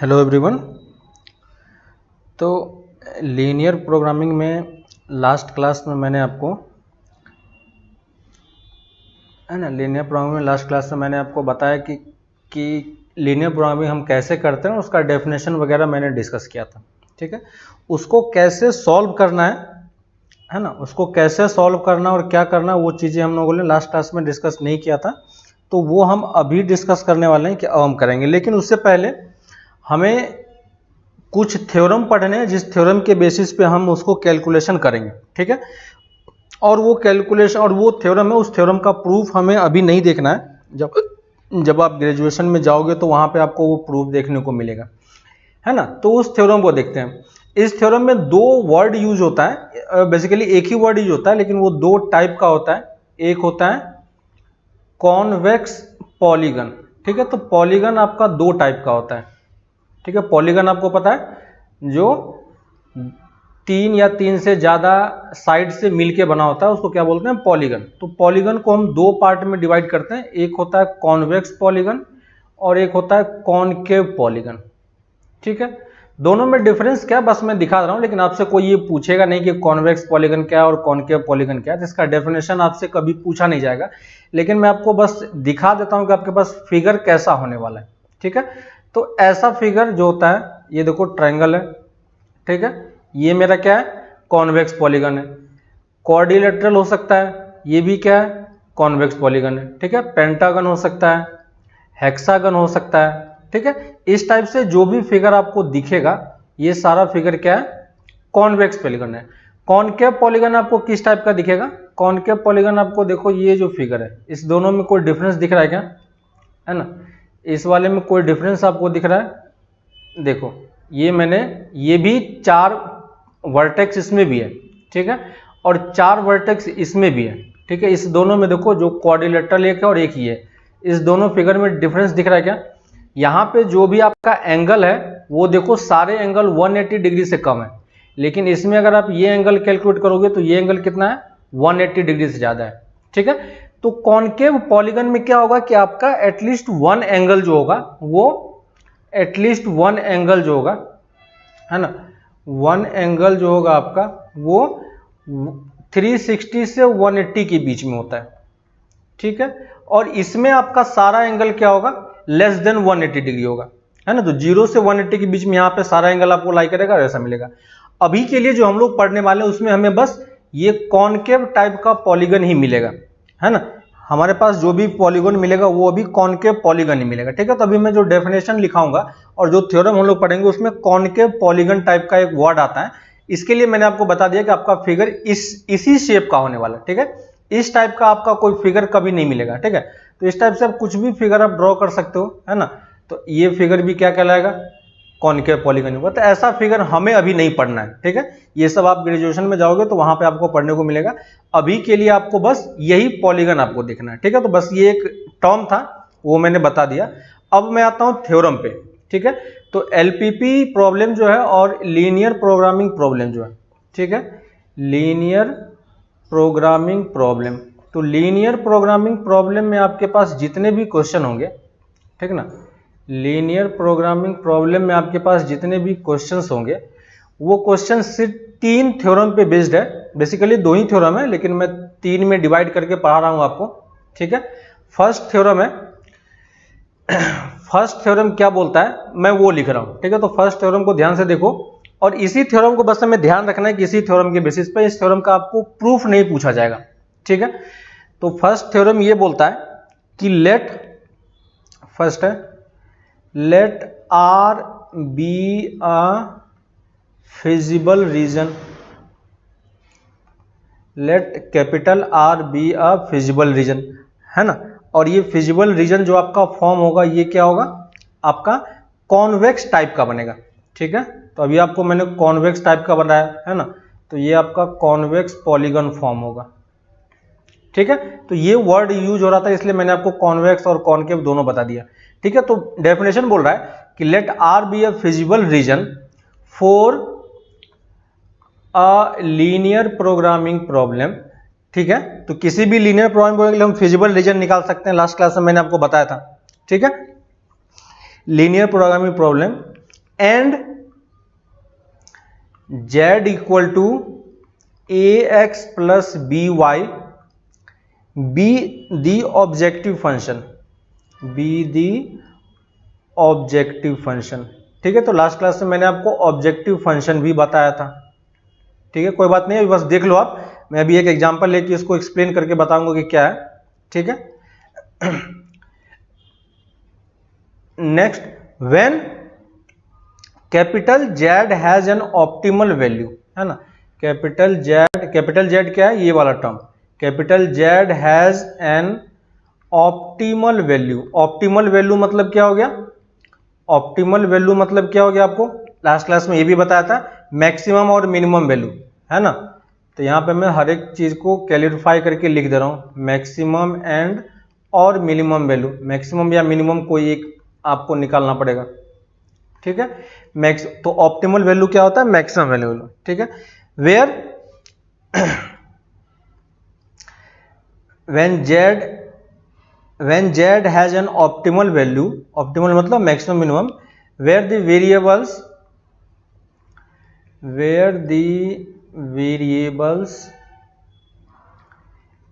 Hello everyone. तो linear programming में last class में मैंने आपको बताया कि लीनियर प्रोग्रामिंग हम कैसे करते हैं, उसका डेफिनेशन वगैरह मैंने डिस्कस किया था। ठीक है, उसको कैसे सॉल्व करना है ना, उसको कैसे सॉल्व करना और क्या करना, वो चीज़ें हम लोगों ने लास्ट क्लास में डिस्कस नहीं किया था, तो वो हम अभी डिस्कस करने वाले हैं कि अब हम करेंगे। लेकिन उससे पहले हमें कुछ थ्योरम पढ़ने हैं, जिस थ्योरम के बेसिस पे हम उसको कैलकुलेशन करेंगे। ठीक है, और वो कैलकुलेशन और वो थ्योरम है, उस थ्योरम का प्रूफ हमें अभी नहीं देखना है। जब आप ग्रेजुएशन में जाओगे तो वहाँ पे आपको वो प्रूफ देखने को मिलेगा, है ना। तो उस थ्योरम को देखते हैं। इस थ्योरम में दो वर्ड यूज होता है, बेसिकली एक ही वर्ड यूज होता है, लेकिन वो दो टाइप का होता है। एक होता है कॉन्वेक्स पॉलीगन। ठीक है, तो पॉलीगन आपका दो टाइप का होता है। ठीक है, पॉलीगन आपको पता है जो तीन या तीन से ज्यादा साइड से मिलके बना होता है, उसको क्या बोलते हैं, पॉलीगन। तो पॉलीगन को हम दो पार्ट में डिवाइड करते हैं। एक होता है कॉन्वेक्स पॉलीगन और एक होता है कॉनकेव पॉलीगन। ठीक है, दोनों में डिफरेंस क्या, बस मैं दिखा रहा हूं, लेकिन आपसे कोई ये पूछेगा नहीं कि कॉन्वेक्स पॉलीगन क्या है और कॉनकेव पॉलीगन क्या है। इसका डेफिनेशन आपसे कभी पूछा नहीं जाएगा, लेकिन मैं आपको बस दिखा देता हूं कि आपके पास फिगर कैसा होने वाला है। ठीक है, तो ऐसा फिगर जो होता है, ये देखो ट्रायंगल है। ठीक है, ये मेरा क्या है, कॉन्वेक्स पॉलीगन है। क्वाड्रिलेटरल हो सकता है, ये भी क्या है, कॉन्वेक्स पॉलीगन है। ठीक है, पेंटागन हो सकता है, हेक्सागन हो सकता है। ठीक है, इस टाइप से जो भी फिगर आपको दिखेगा, ये सारा फिगर क्या है, कॉन्वेक्स पॉलीगन है। कॉनकेव पॉलीगन आपको किस टाइप का दिखेगा, कॉनकेव पॉलीगन आपको देखो, ये जो फिगर है, इस दोनों में कोई डिफरेंस दिख रहा है क्या, है ना। इस वाले में कोई डिफरेंस आपको दिख रहा है, देखो ये भी चार वर्टेक्स इसमें भी है। ठीक है, और चार वर्टेक्स इसमें भी है। ठीक है, इस दोनों में देखो, जो क्वाड्रिलेटरल एक है और एक ही है, इस दोनों फिगर में डिफरेंस दिख रहा है क्या। यहाँ पे जो भी आपका एंगल है, वो देखो सारे एंगल 180 डिग्री से कम है, लेकिन इसमें अगर आप ये एंगल कैलकुलेट करोगे तो ये एंगल कितना है, 180 डिग्री से ज्यादा है। ठीक है, तो कॉनकेव पॉलीगन में क्या होगा कि आपका एटलीस्ट वन एंगल जो होगा, वो एटलीस्ट वन एंगल जो होगा, है ना, वन एंगल जो होगा आपका, वो 360 से 180 के बीच में होता है। ठीक है, और इसमें आपका सारा एंगल क्या होगा, लेस देन 180 डिग्री होगा, है ना। तो 0 से 180 के बीच में यहाँ पे सारा एंगल आपको लाई करेगा, ऐसा मिलेगा। अभी के लिए जो हम लोग पढ़ने वाले हैं, उसमें हमें बस ये कॉनकेव टाइप का पॉलीगन ही मिलेगा, है ना। हमारे पास जो भी पॉलीगन मिलेगा वो अभी कॉनकेव पॉलीगन ही मिलेगा। ठीक है, तो अभी मैं जो डेफिनेशन लिखाऊंगा और जो थ्योरम हम लोग पढ़ेंगे, उसमें कॉनकेव पॉलीगन टाइप का एक वर्ड आता है। इसके लिए मैंने आपको बता दिया कि आपका फिगर इसी शेप का होने वाला है। ठीक है, इस टाइप का आपका कोई फिगर कभी नहीं मिलेगा। ठीक है, तो इस टाइप से आप कुछ भी फिगर आप ड्रॉ कर सकते हो, है ना। तो ये फिगर भी क्या कहलाएगा, कॉनकेव पॉलीगन होगा। तो ऐसा फिगर हमें अभी नहीं पढ़ना है। ठीक है, ये सब आप ग्रेजुएशन में जाओगे तो वहां पे आपको पढ़ने को मिलेगा। अभी के लिए आपको बस यही पॉलीगन आपको देखना है। ठीक है, तो बस ये एक टर्म था, वो मैंने बता दिया। अब मैं आता हूं थ्योरम पे। ठीक है, तो एलपीपी प्रॉब्लम जो है और लीनियर प्रोग्रामिंग प्रॉब्लम जो है, ठीक है, लीनियर प्रोग्रामिंग प्रॉब्लम। तो लीनियर प्रोग्रामिंग प्रॉब्लम में आपके पास जितने भी क्वेश्चन होंगे, ठीक ना, लीनियर प्रोग्रामिंग प्रॉब्लम में आपके पास जितने भी क्वेश्चंस होंगे, वो क्वेश्चन सिर्फ तीन थ्योरम पे बेस्ड है। बेसिकली दो ही थ्योरम है, लेकिन मैं तीन में डिवाइड करके पढ़ा रहा हूं आपको। ठीक है, फर्स्ट थ्योरम है, फर्स्ट थ्योरम क्या बोलता है, मैं वो लिख रहा हूं। ठीक है, तो फर्स्ट थ्योरम को ध्यान से देखो, और इसी थ्योरम को बस हमें ध्यान रखना है कि इसी थ्योरम के बेसिस पे इस थ्योरम का आपको प्रूफ नहीं पूछा जाएगा। ठीक है, तो फर्स्ट थ्योरम ये बोलता है कि फर्स्ट है, let R be a feasible region, let capital R be a feasible region, है ना। और ये feasible region जो आपका फॉर्म होगा, ये क्या होगा, आपका कॉन्वेक्स टाइप का बनेगा। ठीक है, तो अभी आपको मैंने कॉन्वेक्स टाइप का बनाया है ना, तो ये आपका कॉन्वेक्स पॉलीगन फॉर्म होगा। ठीक है, तो ये वर्ड यूज हो रहा था, इसलिए मैंने आपको कॉन्वेक्स और कॉनकेव दोनों बता दिया। ठीक है, तो डेफिनेशन बोल रहा है कि let R be a feasible region for a linear programming problem. ठीक है, तो किसी भी लीनियर प्रोग्रामिंग के लिए हम फिजिबल रीजन निकाल सकते हैं, लास्ट क्लास में मैंने आपको बताया था। ठीक है, linear programming problem and z equal to ax plus by be the objective function, be the objective function. ठीक है, तो लास्ट क्लास में मैंने आपको ऑब्जेक्टिव फंक्शन भी बताया था। ठीक है, कोई बात नहीं, अभी बस देख लो आप, मैं अभी एक एग्जांपल लेके इसको एक्सप्लेन करके बताऊंगा कि क्या है। ठीक है, next, when capital Z has an optimal value, है ना, कैपिटल Z क्या है, ये वाला term, capital Z has an optimal value. Optimal value मतलब क्या हो गया, ऑप्टिमल वैल्यू मतलब क्या हो गया, आपको लास्ट क्लास में ये भी बताया था, मैक्सिमम और मिनिमम वैल्यू, है ना। तो यहाँ पे मैं हर एक चीज को क्लैरिफाई करके लिख दे रहा हूँ, मैक्सिमम एंड और मिनिमम वैल्यू, मैक्सिमम या मिनिमम कोई एक आपको निकालना पड़ेगा। ठीक है, तो ऑप्टिमल वैल्यू क्या होता है, मैक्सिमम वैल्यू। ठीक है, where when z has an optimal value, optimal मतलब maximum minimum, where the variables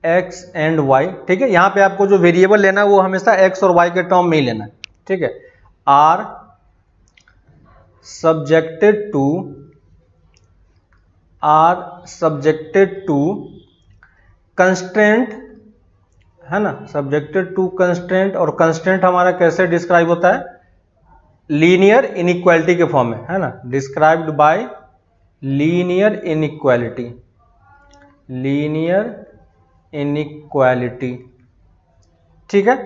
x and y, ठीक है, यहां पे आपको जो वेरिएबल लेना है वो हमेशा x और y के टर्म में ही लेना है। ठीक है, आर सब्जेक्टेड टू कंस्ट्रेंट, है ना, सब्जेक्टेड टू कंस्ट्रेंट, और कंस्ट्रेंट हमारा कैसे डिस्क्राइब होता है, लीनियर इनइक्वालिटी के फॉर्म में, है ना, डिस्क्राइब्ड बाय लीनियर इनइक्वालिटी। ठीक है,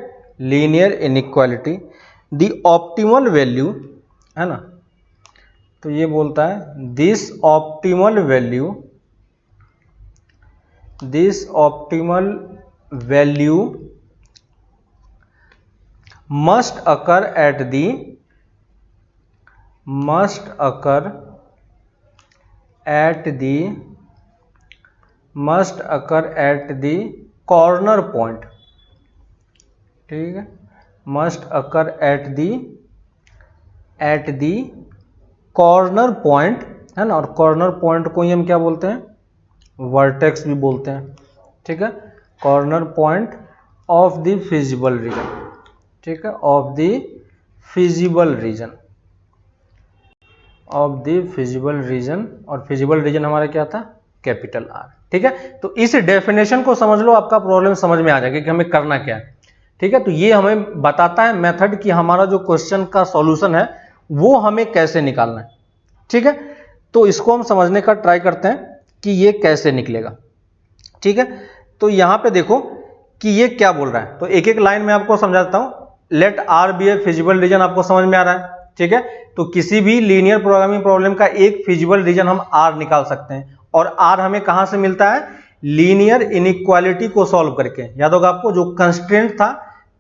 linear inequality, the optimal value, है ना, तो ये बोलता है this optimal value must occur at the corner point। ठीक है, must occur at the corner point, है ना, और कॉर्नर पॉइंट को ही हम क्या बोलते हैं, वर्टेक्स भी बोलते हैं। ठीक है, corner point of the feasible region. ठीक है, ऑफ द फिजिबल रीजन, और फिजिबल रीजन हमारा क्या था, कैपिटल आर। ठीक है, तो इस डेफिनेशन को समझ लो, आपका प्रॉब्लम समझ में आ जाएगा कि हमें करना क्या है। ठीक है, तो ये हमें बताता है मेथड कि हमारा जो क्वेश्चन का सॉल्यूशन है वो हमें कैसे निकालना है। ठीक है, तो इसको हम समझने का ट्राई करते हैं कि ये कैसे निकलेगा। ठीक है, तो यहां पे देखो कि ये क्या बोल रहा है, तो एक एक लाइन में आपको समझाता हूं। लेट आर बी ए फिजिबल रीजन, आपको समझ में आ रहा है। ठीक है, तो किसी भी लीनियर प्रोग्रामिंग प्रॉब्लम का एक फिजिबल रीजन हम आर निकाल सकते हैं, और आर हमें कहां से मिलता है, लीनियर इनइक्वालिटी को सॉल्व करके। याद होगा आपको, जो कंस्ट्रेंट था,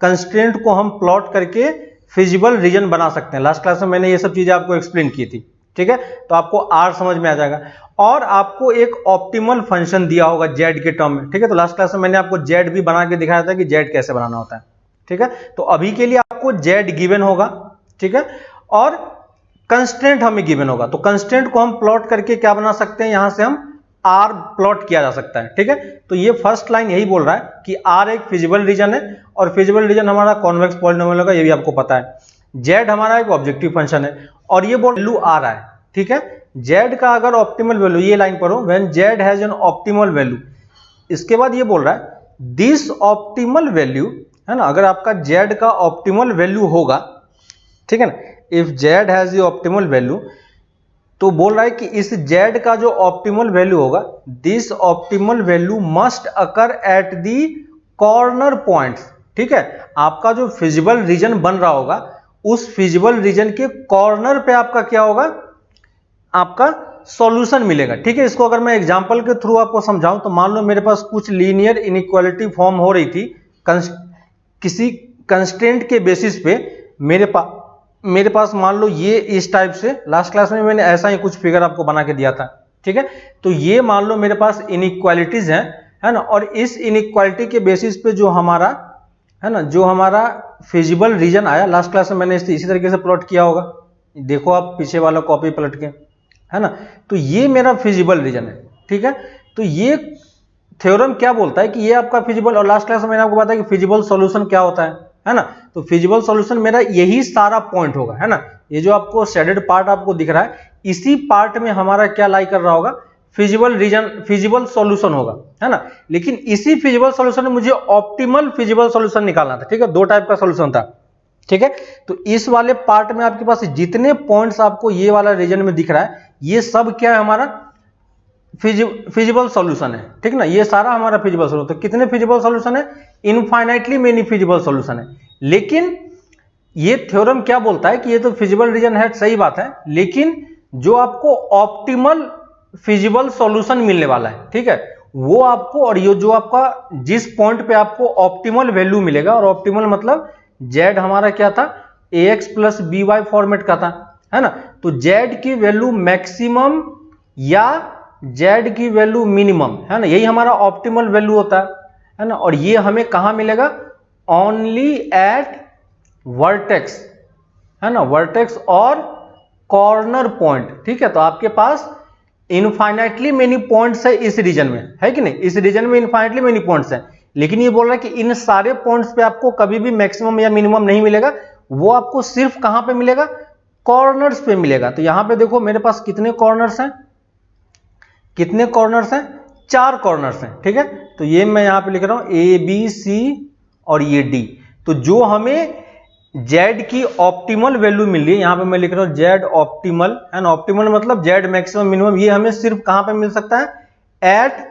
कंस्ट्रेंट को हम प्लॉट करके फिजिबल रीजन बना सकते हैं। लास्ट क्लास में मैंने ये सब चीजें आपको एक्सप्लेन की थी। ठीक है, तो आपको आर समझ में आ जाएगा, और आपको एक ऑप्टिमल फंक्शन दिया होगा जेड के टर्म में। ठीक है, तो लास्ट क्लास में मैंने आपको जेड भी बना के दिखाया था कि जेड कैसे बनाना होता है। ठीक है, तो अभी के लिए आपको जेड गिवन होगा। ठीक है, और कंस्ट्रेंट हमें गिवन होगा, तो कंस्ट्रेंट को हम प्लॉट करके क्या बना सकते हैं, यहां से हम आर प्लॉट किया जा सकता है। ठीक है, तो ये फर्स्ट लाइन यही बोल रहा है कि आर एक फिजिबल रीजन है, और फिजिबल रीजन हमारा कॉन्वेक्स पॉलिनोमियल होगा, ये भी आपको पता है। जेड हमारा एक ऑब्जेक्टिव फंक्शन है, और ये वैल्यू आ रहा है। ठीक है, जेड का अगर ऑप्टिमल वैल्यू, ये लाइन पढ़ो, when Z has an optimal value, इसके बाद ये बोल रहा है दिस ऑप्टिमल वैल्यू, है ना, अगर आपका जेड का ऑप्टिमल वैल्यू होगा, ठीक है ना, if Z has the optimal value, तो बोल रहा है कि इस जेड का जो ऑप्टिमल वैल्यू होगा, this optimal value must occur at the corner points. ठीक है, आपका जो फिजिबल रीजन बन रहा होगा, उस फिजिबल रीजन के कॉर्नर पे आपका क्या होगा, आपका सॉल्यूशन मिलेगा। ठीक है, इसको अगर मैं एग्जांपल के थ्रू आपको समझाऊं, तो मान लो मेरे पास कुछ लीनियर इनइक्वालिटी फॉर्म हो रही थी, किसी कंस्ट्रेंट के बेसिस पे मेरे पास मान लो ये इस टाइप से, लास्ट क्लास में मैंने ऐसा ही कुछ फिगर आपको बना के दिया था। ठीक है, तो ये मान लो मेरे पास इनइक्वालिटीज हैं, है ना, और इस इनइक्वालिटी के बेसिस पे जो हमारा, है ना, जो हमारा फिजिबल रीजन आया, लास्ट क्लास में मैंने इसी तरीके से प्लॉट किया होगा। देखो आप पीछे वाला कॉपी पलट के, है ना। तो ये मेरा फिजिबल रीजन है, ठीक है। तो ये थ्योरम क्या बोलता है कि ये आपका फिजिबल, और लास्ट क्लास में मैंने आपको बताया कि फिजिबल सॉल्यूशन क्या होता है ना। तो फिजिबल सॉल्यूशन मेरा यही सारा पॉइंट होगा, है ना। ये जो आपको शेडेड पार्ट आपको दिख रहा है, इसी पार्ट में हमारा क्या लाई कर रहा होगा, फिजिबल रीजन, फिजिबल सॉल्यूशन होगा, है ना। लेकिन इसी फिजिबल सॉल्यूशन में मुझे ऑप्टिमल फिजिबल सॉल्यूशन निकालना था, ठीक है। दो टाइप का सॉल्यूशन था, ठीक है। तो इस वाले पार्ट में आपके पास जितने पॉइंट्स आपको ये वाला रीजन में दिख रहा है, ये सब क्या है, हमारा फिजिबल सॉल्यूशन है, ठीक ना। ये सारा हमारा फिजिबल सॉल्यूशन। तो कितने फिजिबल सॉल्यूशन है, इनफाइनाइटली मेनी फिजिबल सॉल्यूशन है। लेकिन ये थ्योरम क्या बोलता है कि ये तो फिजिबल रीजन है, सही बात है, लेकिन जो आपको ऑप्टिमल फिजिबल सॉल्यूशन मिलने वाला है, ठीक है, वो आपको, और ये जो आपका जिस पॉइंट पे आपको ऑप्टिमल वैल्यू मिलेगा, और ऑप्टिमल मतलब जेड हमारा क्या था, ax plus B Y format का था, है ना। तो जेड की वैल्यू मैक्सिमम या जेड की वैल्यू मिनिमम, है ना, यही हमारा ऑप्टिमल वैल्यू होता है ना। और ये हमें कहां मिलेगा, ओनली एट वर्टेक्स, है ना, वर्टेक्स और कॉर्नर पॉइंट, ठीक है। तो आपके पास इनफाइनाइटली मेनी पॉइंट्स है इस रीजन में, है कि नहीं, इस रीजन में इनफाइनाइटली मेनी पॉइंट्स हैं। लेकिन ये बोल रहा है कि इन सारे पॉइंट्स पे आपको कभी भी मैक्सिमम या मिनिमम नहीं मिलेगा, वो आपको सिर्फ कहां पे मिलेगा, कॉर्नर्स पे मिलेगा। तो यहां पे देखो मेरे पास कितने कॉर्नर्स हैं, कितने कॉर्नर्स हैं, 4 कॉर्नर्स हैं, ठीक है। तो ये मैं यहां पे लिख रहा हूं ए बी सी और ये डी। तो जो हमें जेड की ऑप्टिमल वैल्यू मिल रही है, यहां पे मैं लिख रहा हूं जेड ऑप्टिमल, एंड ऑप्टिमल मतलब जेड मैक्सिमम मिनिमम, ये हमें सिर्फ कहां पे मिल सकता है, at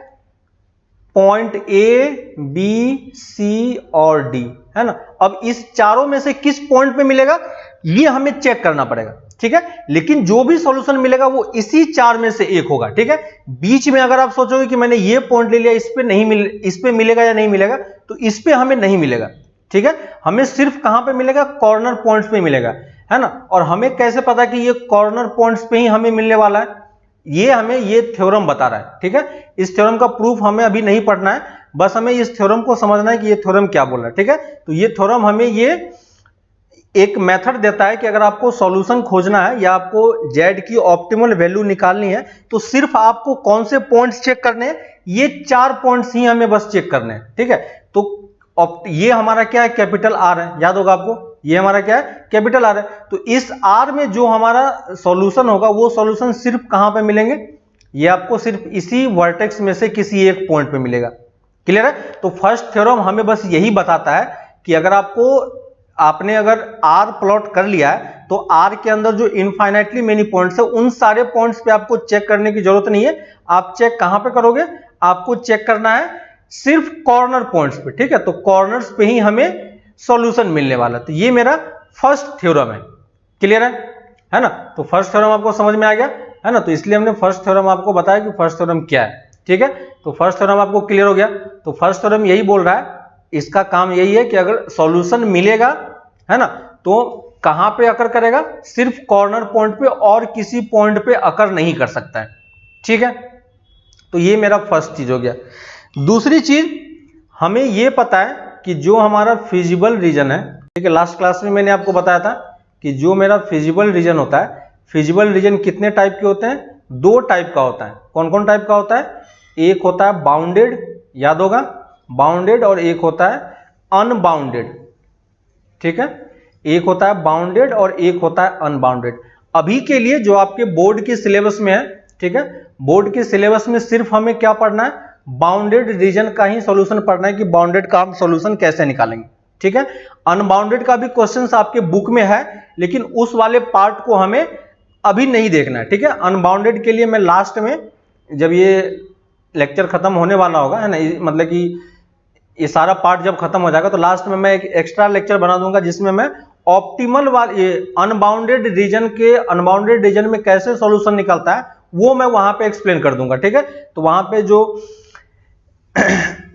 point A B C और डी, है ना। अब इस चारों में से किस पॉइंट पे मिलेगा, ये हमें चेक करना पड़ेगा, ठीक है। लेकिन जो भी सॉल्यूशन मिलेगा वो इसी 4 में से एक होगा, ठीक है। बीच में अगर आप सोचोगे कि मैंने ये पॉइंट ले लिया, इस पे मिलेगा या नहीं मिलेगा, तो इस पे हमें नहीं मिलेगा, ठीक है। हमें सिर्फ कहां पे मिलेगा, कॉर्नर पॉइंट्स पे मिलेगा, है ना। और हमें कैसे पता कि ये कॉर्नर पॉइंट्स पे ही हमें मिलने वाला है, ये हमें ये थ्योरम बता रहा है, ठीक है। इस थ्योरम का प्रूफ हमें अभी नहीं पढ़ना है, बस हमें इस थ्योरम को समझना है कि ये थ्योरम क्या बोल रहा है, ठीक है। तो ये थ्योरम हमें ये एक मेथड देता है कि अगर आपको सॉल्यूशन खोजना है या आपको जेड की ऑप्टिमल वैल्यू निकालनी है, तो सिर्फ आपको कौन से पॉइंट्स चेक करने हैं, ये 4 पॉइंट्स ही हमें बस चेक करने हैं, ठीक है। तो ये हमारा क्या है, कैपिटल आर है, याद होगा आपको, ये हमारा क्या है, कैपिटल आर है। तो इस आर में जो हमारा सॉल्यूशन होगा, वो सॉल्यूशन सिर्फ कहां पे मिलेंगे, ये आपको सिर्फ इसी वर्टेक्स में से किसी एक पॉइंट पे मिलेगा। क्लियर है। तो फर्स्ट थ्योरम हमें बस यही बताता है कि अगर आपने अगर आर प्लॉट कर लिया है, तो आर के अंदर जो इनफाइनाइटली मेनी पॉइंट्स है, उन सारे पॉइंट्स पे आपको चेक करने की जरूरत नहीं है। आप चेक कहां पे करोगे, आपको चेक करना है सिर्फ कॉर्नर पॉइंट्स पे, ठीक है। तो कॉर्नर्स पे ही हमें सॉल्यूशन मिलने वाला। तो ये मेरा फर्स्ट थ्योरम है। क्लियर है ना। तो फर्स्ट थ्योरम आपको समझ में आ गया, है ना। तो इसलिए हमने फर्स्ट थ्योरम आपको बताया कि फर्स्ट थ्योरम क्या है, ठीक है। तो फर्स्ट थ्योरम आपको क्लियर हो गया। तो फर्स्ट थ्योरम यही बोल रहा है, इसका काम यही है कि अगर सॉल्यूशन मिलेगा, है ना, तो कहां पे अकर करेगा, सिर्फ कॉर्नर पॉइंट पे, और किसी पॉइंट पे अकर नहीं कर सकता है, ठीक है। तो ये मेरा फर्स्ट चीज हो गया। दूसरी चीज हमें ये पता है कि जो हमारा फिजिबल रीजन है, ठीक है, लास्ट क्लास में मैंने आपको बताया था कि जो मेरा फिजिबल रीजन होता है, फिजिबल रीजन कितने टाइप के होते हैं, 2 टाइप का होता है। कौन कौन टाइप का होता है, एक होता है बाउंडेड, याद होगा, बाउंडेड, और एक होता है अनबाउंडेड, ठीक है। एक होता है बाउंडेड और एक होता है अनबाउंडेड। अभी के लिए जो आपके बोर्ड के सिलेबस में है, ठीक है, बोर्ड के सिलेबस में सिर्फ हमें क्या पढ़ना है, बाउंडेड रीजन का ही सॉल्यूशन पढ़ना है कि बाउंडेड का हम सॉल्यूशन कैसे निकालेंगे, ठीक है। अनबाउंडेड का भी क्वेश्चंस आपके बुक में है, लेकिन उस वाले पार्ट को हमें अभी नहीं देखना है, ठीक है। अनबाउंडेड के लिए मैं लास्ट में, जब ये लेक्चर खत्म होने वाला होगा, है ना, मतलब कि ये सारा पार्ट जब खत्म हो जाएगा, तो लास्ट में मैं एक एक्स्ट्रा लेक्चर बना दूंगा जिसमें मैं ऑप्टिमल वाले अनबाउंडेड रीजन में कैसे सॉल्यूशन निकलता है वो मैं वहां पे एक्सप्लेन कर दूंगा, ठीक है। तो वहां पे जो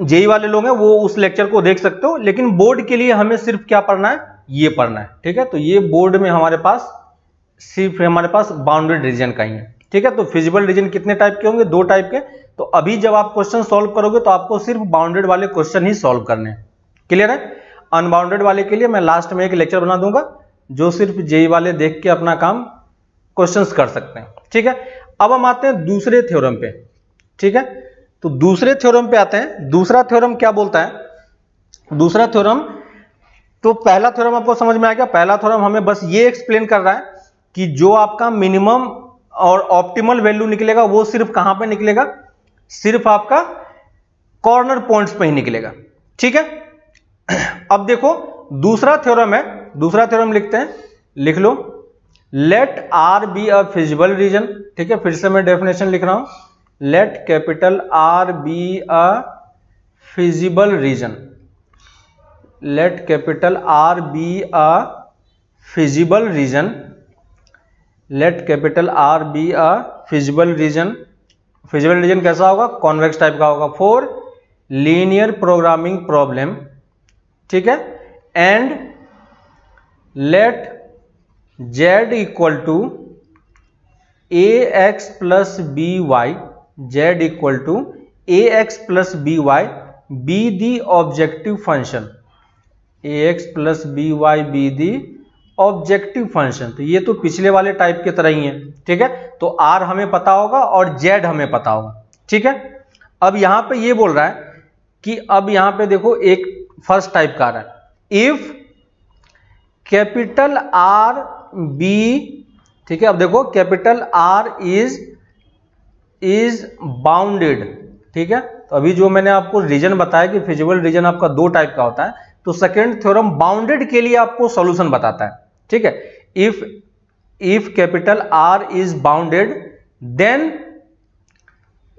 जेई वाले लोग हैं वो उस लेक्चर को देख सकते हो, लेकिन बोर्ड के लिए हमें सिर्फ क्या पढ़ना है, ये पढ़ना है, ठीक है। तो ये बोर्ड में हमारे पास सिर्फ बाउंडेड रीजन का ही है, ठीक है। तो फिजिबल रीजन कितने टाइप के होंगे, 2 टाइप के। तो अभी जब आप क्वेश्चन सॉल्व करोगे तो आपको सिर्फ बाउंडेड वाले क्वेश्चन ही सॉल्व करने हैं। क्लियर है। अनबाउंडेड वाले के लिए मैं लास्ट में एक लेक्चर बना दूंगा, जो सिर्फ जेई वाले देख के अपना काम क्वेश्चंस कर सकते हैं। ठीक है, अब हम आते हैं दूसरे थ्योरम पे। ठीक है, तो दूसरे थ्योरम पे आते हैं। दूसरा थ्योरम क्या बोलता है? दूसरा थ्योरम, तो पहला थ्योरम आपको समझ में आ गया। पहला थ्योरम हमें बस ये एक्सप्लेन कर रहा है कि जो आपका मिनिमम और ऑप्टिमल वैल्यू निकलेगा वो सिर्फ कहां पे निकलेगा? सिर्फ आपका कॉर्नर पॉइंट्स पे ही निकलेगा। ठीक है, अब देखो दूसरा थ्योरम है, दूसरा थ्योरम लिखते हैं, लिख लो। Let R be a feasible region. ठीक है, फिर से मैं डेफिनेशन लिख रहा हूं, let capital R be a feasible region. Let capital R be a feasible region. Let capital R be a feasible region. Feasible region कैसा होगा? कॉन्वेक्स टाइप का होगा। For linear programming problem. ठीक है, and let z equal to A X plus B Y, Z equal to A X plus B Y be the objective function. A X plus B Y be the objective function. तो ये तो पिछले वाले type के तरह ही है। ठीक है, तो आर हमें पता होगा और जेड हमें पता होगा। ठीक है, अब यहां पे ये बोल रहा है कि अब यहां पे देखो एक फर्स्ट टाइप का आ रहा है, इफ कैपिटल आर बी। ठीक है, अब देखो कैपिटल आर इज बाउंडेड। ठीक है, तो अभी जो मैंने आपको रीजन बताया कि फिजिबल रीजन आपका दो टाइप का होता है, तो सेकेंड थ्योरम बाउंडेड के लिए आपको सॉल्यूशन बताता है। ठीक है, if capital R is bounded then,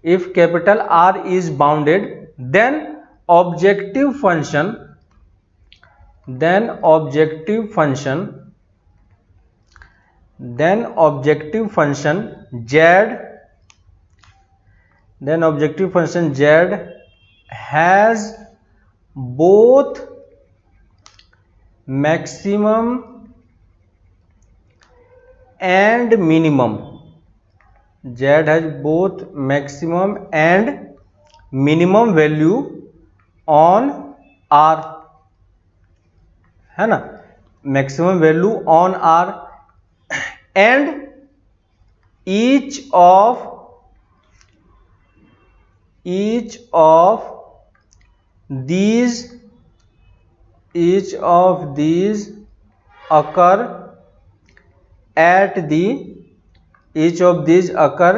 if capital R is bounded then objective function, then objective function z has both maximum and minimum. Z has both maximum and minimum value on R, है ना, maximum value on R, and each of these occur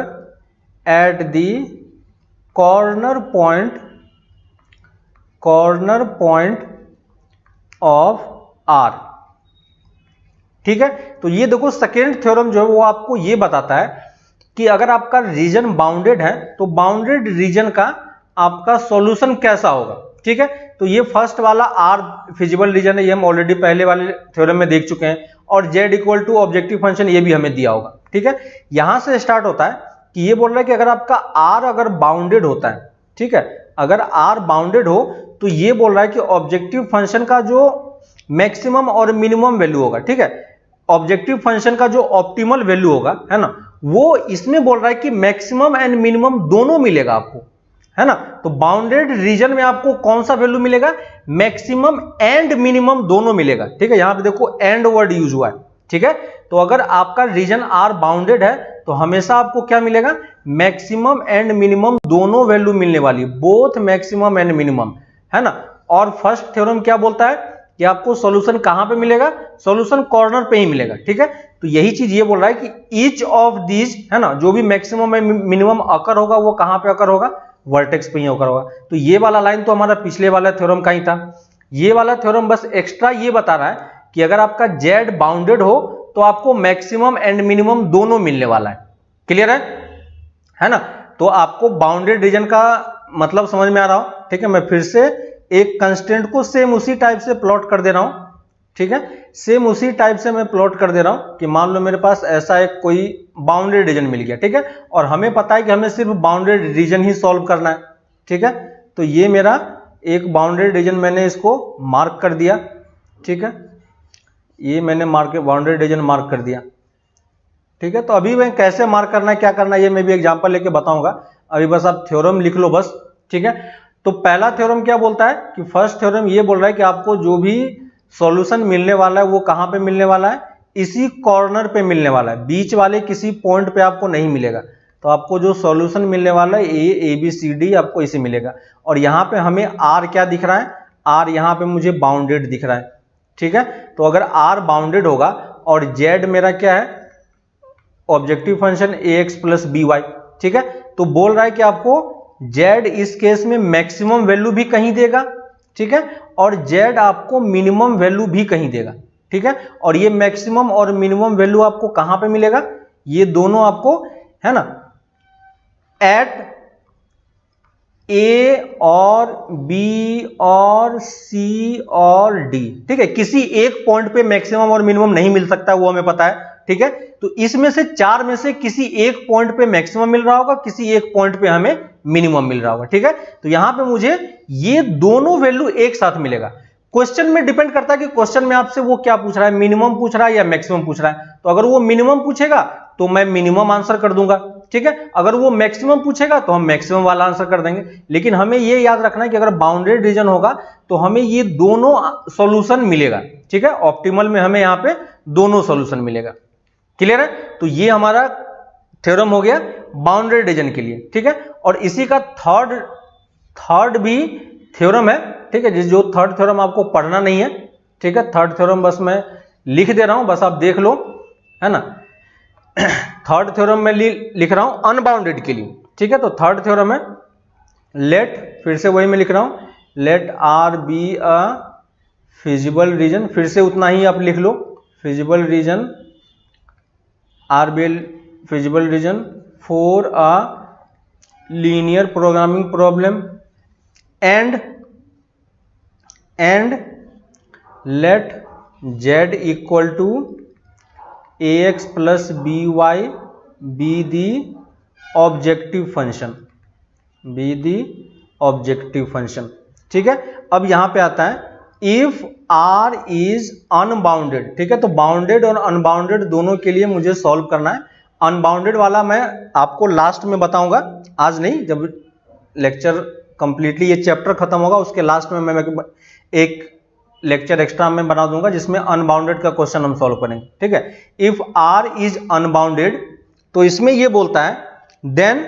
at the corner point of R। ठीक है, तो ये देखो second theorem जो है वो आपको ये बताता है कि अगर आपका रीजन बाउंडेड है तो बाउंडेड रीजन का आपका सॉल्यूशन कैसा होगा। ठीक है, तो ये फर्स्ट वाला आर फिजिबल रीजन है, ये हम ऑलरेडी पहले वाले थ्योरम में देख चुके हैं, और z equal to objective function ये भी हमें दिया होगा। ठीक है, यहां से स्टार्ट होता है कि ये बोल रहा है कि अगर आपका आर अगर बाउंडेड होता है, ठीक है, अगर आर बाउंडेड हो तो ये बोल रहा है कि ऑब्जेक्टिव फंक्शन का जो मैक्सिमम और मिनिमम वैल्यू होगा, ठीक है, ऑब्जेक्टिव फंक्शन का जो ऑप्टिमल वैल्यू होगा, है ना, वो इसमें बोल रहा है कि मैक्सिमम एंड मिनिमम दोनों मिलेगा आपको, है ना। तो बाउंडेड रीजन में आपको कौन सा वैल्यू मिलेगा? मैक्सिमम एंड मिनिमम दोनों मिलेगा। ठीक है, यहां पे देखो एंड वर्ड यूज हुआ है। ठीक है, तो अगर आपका रीजन आर बाउंडेड है तो हमेशा आपको क्या मिलेगा? मैक्सिमम एंड मिनिमम दोनों वैल्यू मिलने वाली, बोथ मैक्सिमम एंड मिनिमम, है ना। और फर्स्ट थ्योरम क्या बोलता है कि आपको सॉल्यूशन कहां पे मिलेगा? सॉल्यूशन कॉर्नर पे ही मिलेगा। ठीक है, तो यही चीज ये बोल रहा है कि ईच ऑफ दीज, है ना, जो भी मैक्सिमम एंड मिनिमम अकर होगा वो कहां पे अकर होगा? वर्टेक्स पे ही अकर होगा। तो ये वाला लाइन तो हमारा पिछले वाला थ्योरम का ही था। ये वाला थ्योरम बस एक्स्ट्रा ये बता रहा है कि अगर आपका जेड बाउंडेड हो तो आपको मैक्सिमम एंड मिनिमम दोनों मिलने वाला है। क्लियर है ना। तो आपको बाउंडेड रीजन का मतलब समझ में आ रहा हो? ठीक है, मैं फिर से एक कंस्टेंट को सेम उसी टाइप से प्लॉट कर दे रहा हूं। ठीक है, सेम उसी टाइप से मैं प्लॉट कर दे रहा हूं कि मान लो मेरे पास ऐसा एक कोई बाउंडेड रीजन मिल गया। ठीक है, और हमें पता है कि हमें सिर्फ बाउंडेड रीजन ही सॉल्व करना है। ठीक है, तो ये मेरा एक बाउंडेड रीजन, मैंने इसको मार्क कर दिया। ठीक है, ये मैंने बाउंडेड रीजन मार्क कर दिया। ठीक है, तो अभी मैं कैसे मार्क करना है, क्या करना है, ये मैं भी एग्जांपल लेके बताऊंगा। अभी बस आप थ्योरम लिख लो बस। ठीक है, तो पहला थ्योरम क्या बोलता है कि फर्स्ट थ्योरम ये बोल रहा है कि आपको जो भी सॉल्यूशन मिलने वाला है वो कहां पे मिलने वाला है? इसी कॉर्नर पे मिलने वाला है, बीच वाले किसी पॉइंट पे आपको नहीं मिलेगा। तो आपको जो सॉल्यूशन मिलने वाला है ए बी सी डी आपको इसे मिलेगा। और यहाँ पे हमें आर क्या दिख रहा है, आर यहाँ पे मुझे बाउंडेड दिख रहा है, ठीक है। तो अगर आर बाउंडेड होगा और जेड मेरा क्या है, objective function A X plus B Y, ठीक है। तो बोल रहा है कि आपको जेड इस केस में मैक्सिमम वैल्यू भी कहीं देगा, ठीक है, और जेड आपको मिनिमम वैल्यू भी कहीं देगा, ठीक है। और ये मैक्सिमम और मिनिमम वैल्यू आपको कहां पे मिलेगा, ये दोनों आपको, है ना, एट ए और बी और सी और डी, ठीक है। किसी एक पॉइंट पे मैक्सिमम और मिनिमम नहीं मिल सकता, वो हमें पता है, ठीक है। तो इसमें से चार में से किसी एक पॉइंट पे मैक्सिमम मिल रहा होगा, किसी एक पॉइंट पे हमें मिनिमम मिल रहा होगा, ठीक है। तो यहां पे मुझे ये दोनों वैल्यू एक साथ मिलेगा। क्वेश्चन में डिपेंड करता है कि क्वेश्चन में आपसे वो क्या पूछ रहा है, मिनिमम पूछ रहा है या मैक्सिमम पूछ रहा है। तो अगर वो मिनिमम पूछेगा तो मैं मिनिमम आंसर कर दूंगा, ठीक है। अगर वो मैक्सिमम पूछेगा तो हम मैक्सिमम वाला आंसर कर देंगे। लेकिन हमें ये याद रखना है कि अगर बाउंडेड रीजन होगा तो हमें ये दोनों सॉल्यूशन मिलेगा, ठीक है। ऑप्टिमल में हमें यहाँ पे दोनों सॉल्यूशन मिलेगा। क्लियर है? तो ये हमारा थ्योरम हो गया बाउंडेड रीजन के लिए, ठीक है। और इसी का थर्ड भी थ्योरम है, ठीक है। जो थर्ड थ्योरम आपको पढ़ना नहीं है, ठीक है। थर्ड थ्योरम बस मैं लिख दे रहा हूं, बस आप देख लो, है ना। थर्ड थ्योरम में लिख रहा हूं अनबाउंडेड के लिए, ठीक है। तो थर्ड थ्योरम है लेट, फिर से वही मैं लिख रहा हूं, let R be a feasible region, फिर से उतना ही आप लिख लो, feasible region, R be feasible region for a linear programming problem and let z equal to ax plus by be the objective function, be the objective function, ठीक है। अब यहां पे आता है if r is unbounded, ठीक है। तो बाउंडेड और अनबाउंडेड दोनों के लिए मुझे सॉल्व करना है। अनबाउंडेड वाला मैं आपको लास्ट में बताऊंगा, आज नहीं, जब लेक्चर कंप्लीटली ये चैप्टर खत्म होगा उसके लास्ट में मैं एक लेक्चर एक्स्ट्रा में बना दूंगा जिसमें अनबाउंडेड का क्वेश्चन हम सॉल्व करेंगे, ठीक है। इफ आर इज अनबाउंडेड, तो इसमें ये बोलता है then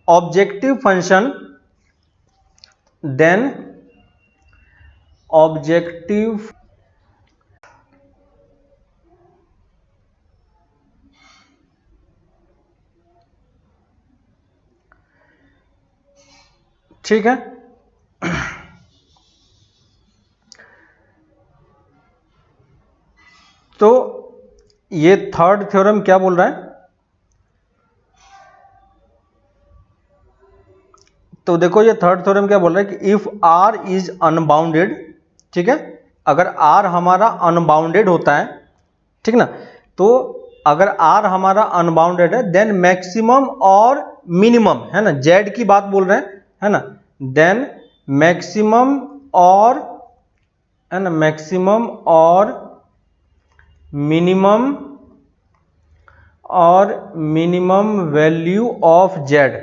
objective function, then objective ठीक है। तो ये थर्ड थ्योरम क्या बोल रहा है, तो देखो ये थर्ड थ्योरम क्या बोल रहा है कि इफ आर इज अनबाउंडेड, ठीक है। अगर आर हमारा अनबाउंडेड होता है, ठीक ना, तो अगर आर हमारा अनबाउंडेड है देन मैक्सिमम और मिनिमम, है ना, जेड की बात बोल रहे हैं, है ना, देन मैक्सिमम और, है ना, मैक्सिमम और minimum value of Z,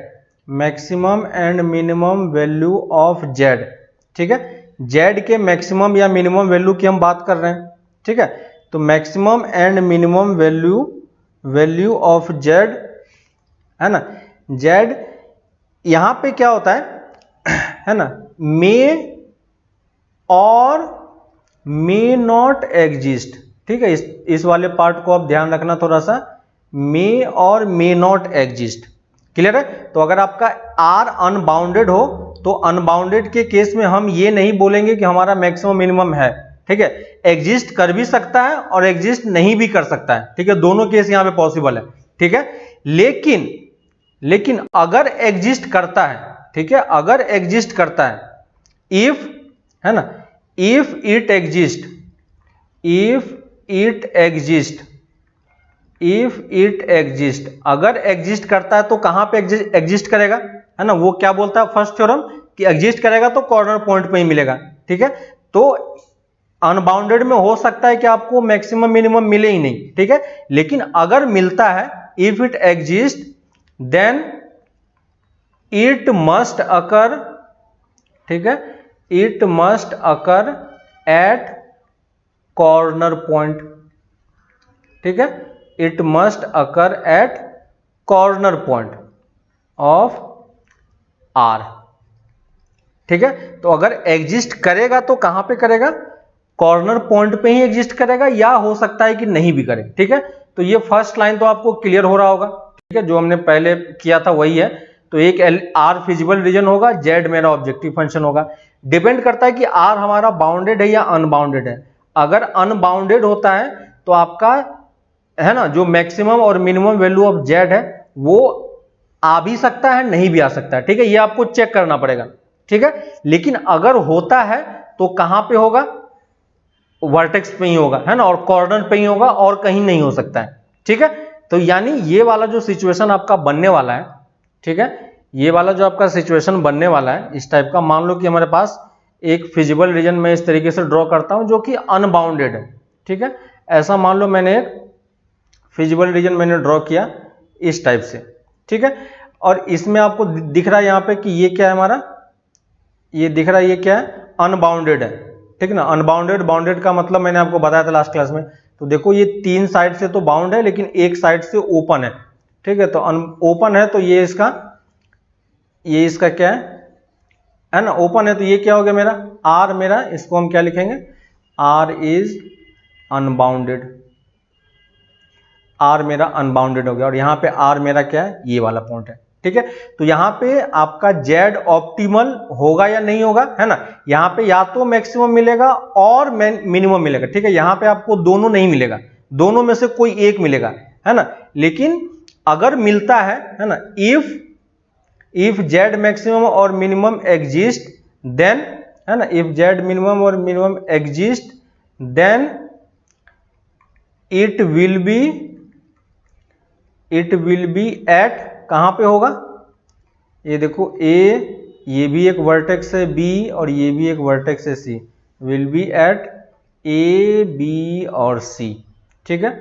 maximum and minimum value of Z, ठीक है। जेड के मैक्सिमम या मिनिमम वैल्यू की हम बात कर रहे हैं, ठीक है। तो maximum and minimum value of Z, है ना, जेड यहां पे क्या होता है ना, मे और मे नॉट एग्जिस्ट, ठीक है। इस वाले पार्ट को आप ध्यान रखना थोड़ा सा, मे और मे नॉट एग्जिस्ट, क्लियर है। तो अगर आपका आर अनबाउंडेड हो तो अनबाउंडेड के केस में हम ये नहीं बोलेंगे कि हमारा मैक्सिमम मिनिमम है, ठीक है। एग्जिस्ट कर भी सकता है और एग्जिस्ट नहीं भी कर सकता है, ठीक है। दोनों केस यहां पे पॉसिबल है, ठीक है। लेकिन अगर एग्जिस्ट करता है, ठीक है, अगर एग्जिस्ट करता है, इफ, है ना, इफ इट एग्जिस्ट, अगर एग्जिस्ट करता है तो कहां पे एग्जिस्ट करेगा, है ना। वो क्या बोलता है फर्स्ट थ्योरम कि एग्जिस्ट करेगा तो कॉर्नर पॉइंट पे ही मिलेगा, ठीक है। तो अनबाउंडेड में हो सकता है कि आपको मैक्सिमम मिनिमम मिले ही नहीं, ठीक है। लेकिन अगर मिलता है, if it exist then it must occur, ठीक है, it must occur at corner point, ठीक है, it must occur at corner point of R. ठीक है, तो अगर एग्जिस्ट करेगा तो कहां पे करेगा, कॉर्नर पॉइंट पे ही एग्जिस्ट करेगा, या हो सकता है कि नहीं भी करे। ठीक है, तो ये फर्स्ट लाइन तो आपको क्लियर हो रहा होगा। ठीक है, जो हमने पहले किया था वही है। तो एक आर फिजिबल रीजन होगा, जेड मेरा ऑब्जेक्टिव फंक्शन होगा। डिपेंड करता है कि आर हमारा बाउंडेड है या अनबाउंडेड है। अगर अनबाउंडेड होता है तो आपका है ना जो मैक्सिमम और मिनिमम वैल्यू ऑफ जेड है वो आ भी सकता है, नहीं भी आ सकता है। ठीक है, ये आपको चेक करना पड़ेगा। ठीक है, लेकिन अगर होता है तो कहां पे होगा, वर्टेक्स पे ही होगा, है ना, और कॉर्नर पे ही होगा, और कहीं नहीं हो सकता है। ठीक है, तो यानी ये वाला जो सिचुएशन आपका बनने वाला है, ठीक है, ये वाला जो आपका सिचुएशन बनने वाला है इस टाइप का, मान लो कि हमारे पास एक फिजिबल रीजन में इस तरीके से ड्रॉ करता हूं जो कि अनबाउंडेड है। ठीक है, ऐसा मान लो मैंने एक फिजिबल रीजन मैंने ड्रॉ किया इस टाइप से। ठीक है, और इसमें आपको दिख रहा है यहां पे कि ये क्या है हमारा, ये दिख रहा है ये क्या है, अनबाउंडेड है। ठीक है ना, अनबाउंडेड, बाउंडेड का मतलब मैंने आपको बताया था लास्ट क्लास में। तो देखो ये तीन साइड से तो बाउंड है लेकिन एक साइड से ओपन है। ठीक है, तो ओपन है तो ये इसका क्या है ना, ओपन है, तो ये क्या हो गया मेरा आर, मेरा इसको हम क्या लिखेंगे, आर इज अनबाउंडेड, आर मेरा अनबाउंडेड हो गया। और यहां पे आर मेरा क्या है, ये वाला पॉइंट है। ठीक है, तो यहां पे आपका जेड ऑप्टिमल होगा या नहीं होगा, है ना, यहां पे या तो मैक्सिमम मिलेगा और मिनिमम मिलेगा। ठीक है, यहां पे आपको दोनों नहीं मिलेगा, दोनों में से कोई एक मिलेगा, है ना। लेकिन अगर मिलता है ना, इफ जेड मैक्सिमम और मिनिमम एग्जिस्ट देन, है ना, इफ जेड मिनिमम और minimum exist then it will be at, कहां पे होगा, ये देखो ये भी एक वर्टेक्स है बी और ये भी एक वर्टेक्स है C, will be at A B और सी। ठीक है,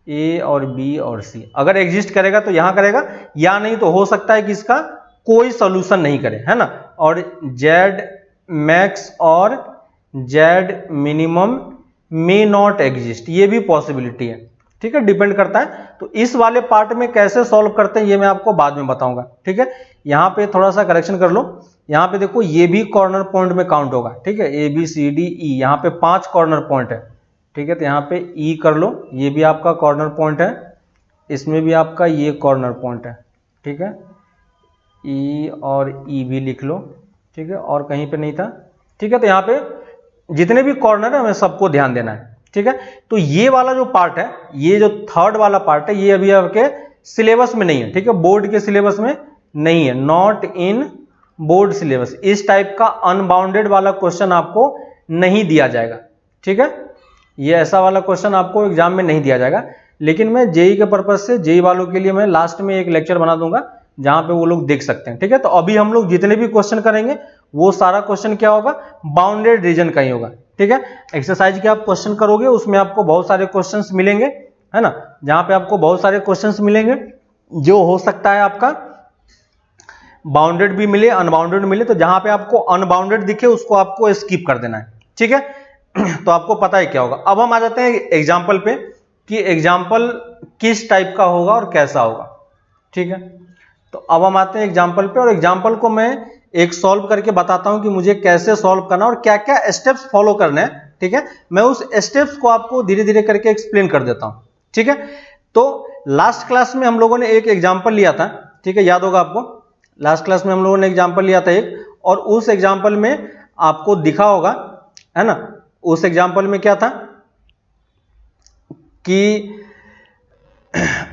ए और बी और सी अगर एग्जिस्ट करेगा तो यहां करेगा, या नहीं तो हो सकता है कि इसका कोई सोल्यूशन नहीं करे, है ना। और जेड मैक्स और Z minimum may not exist, ये भी पॉसिबिलिटी है। ठीक है, डिपेंड करता है। तो इस वाले पार्ट में कैसे सॉल्व करते हैं ये मैं आपको बाद में बताऊंगा। ठीक है, यहां पे थोड़ा सा करेक्शन कर लो, यहां पे देखो ये भी कॉर्नर पॉइंट में काउंट होगा। ठीक है, ए बी सी डी ई, यहां पे 5 कॉर्नर पॉइंट है। ठीक है, तो यहां पे ई कर लो, ये भी आपका कॉर्नर पॉइंट है, इसमें भी आपका ये कॉर्नर पॉइंट है। ठीक है, ई और ई भी लिख लो। ठीक है, और कहीं पे नहीं था। ठीक है, तो यहां पे जितने भी कॉर्नर है हमें सबको ध्यान देना है। ठीक है, तो ये वाला जो पार्ट है, ये जो थर्ड वाला पार्ट है, ये अभी आपके सिलेबस में नहीं है। ठीक है, बोर्ड के सिलेबस में नहीं है, नॉट इन बोर्ड सिलेबस। इस टाइप का अनबाउंडेड वाला क्वेश्चन आपको नहीं दिया जाएगा। ठीक है, ये ऐसा वाला क्वेश्चन आपको एग्जाम में नहीं दिया जाएगा। लेकिन मैं जेई के पर्पज से, जेई वालों के लिए मैं लास्ट में एक लेक्चर बना दूंगा जहां पे वो लोग देख सकते हैं। ठीक है, तो अभी हम लोग जितने भी क्वेश्चन करेंगे वो सारा क्वेश्चन क्या होगा, बाउंडेड रीजन का ही होगा। ठीक है, एक्सरसाइज के आप क्वेश्चन करोगे उसमें आपको बहुत सारे क्वेश्चंस मिलेंगे, है ना, जहां पे आपको बहुत सारे क्वेश्चंस मिलेंगे जो हो सकता है आपका बाउंडेड भी मिले, अनबाउंडेड मिले। तो जहां पे आपको अनबाउंडेड दिखे उसको आपको स्किप कर देना है। ठीक है, तो आपको पता है क्या होगा। अब हम आ जाते हैं एग्जाम्पल पे कि एग्जाम्पल किस टाइप का होगा और कैसा होगा। ठीक है, तो अब हम आते हैं एग्जाम्पल पे, और एग्जाम्पल को मैं एक सॉल्व करके बताता हूं कि मुझे कैसे सॉल्व करना और क्या क्या स्टेप्स फॉलो करने हैं। ठीक है, मैं उस स्टेप्स को आपको धीरे धीरे करके एक्सप्लेन कर देता हूं। ठीक है, तो लास्ट क्लास में हम लोगों ने एक एग्जाम्पल लिया था। ठीक है, याद होगा आपको, लास्ट क्लास में हम लोगों ने एग्जाम्पल लिया था एक, और उस एग्जाम्पल में आपको दिखा होगा, है ना, उस एग्जाम्पल में क्या था कि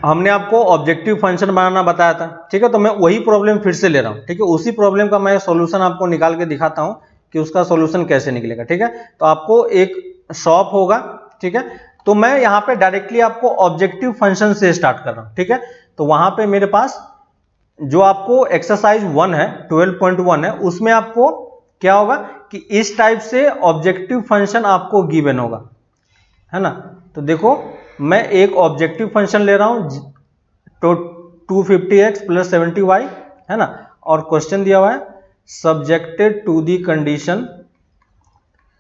हमने आपको ऑब्जेक्टिव फंक्शन बनाना बताया था। ठीक है, तो मैं वही प्रॉब्लम फिर से ले रहा हूं। ठीक है, उसी प्रॉब्लम का मैं सॉल्यूशन आपको निकाल के दिखाता हूं कि उसका सॉल्यूशन कैसे निकलेगा। ठीक है, तो आपको एक शॉप होगा। ठीक है, तो मैं यहां पे डायरेक्टली आपको ऑब्जेक्टिव फंक्शन से स्टार्ट कर रहा हूं। ठीक है, तो वहां पे मेरे पास जो आपको एक्सरसाइज 1 है 12.1 है, उसमें आपको क्या होगा कि इस टाइप से ऑब्जेक्टिव फंक्शन आपको गिवन होगा, है ना। तो देखो मैं एक ऑब्जेक्टिव फंक्शन ले रहा हूं तो 250x + 70y, है ना, और क्वेश्चन दिया हुआ है subjected to the condition,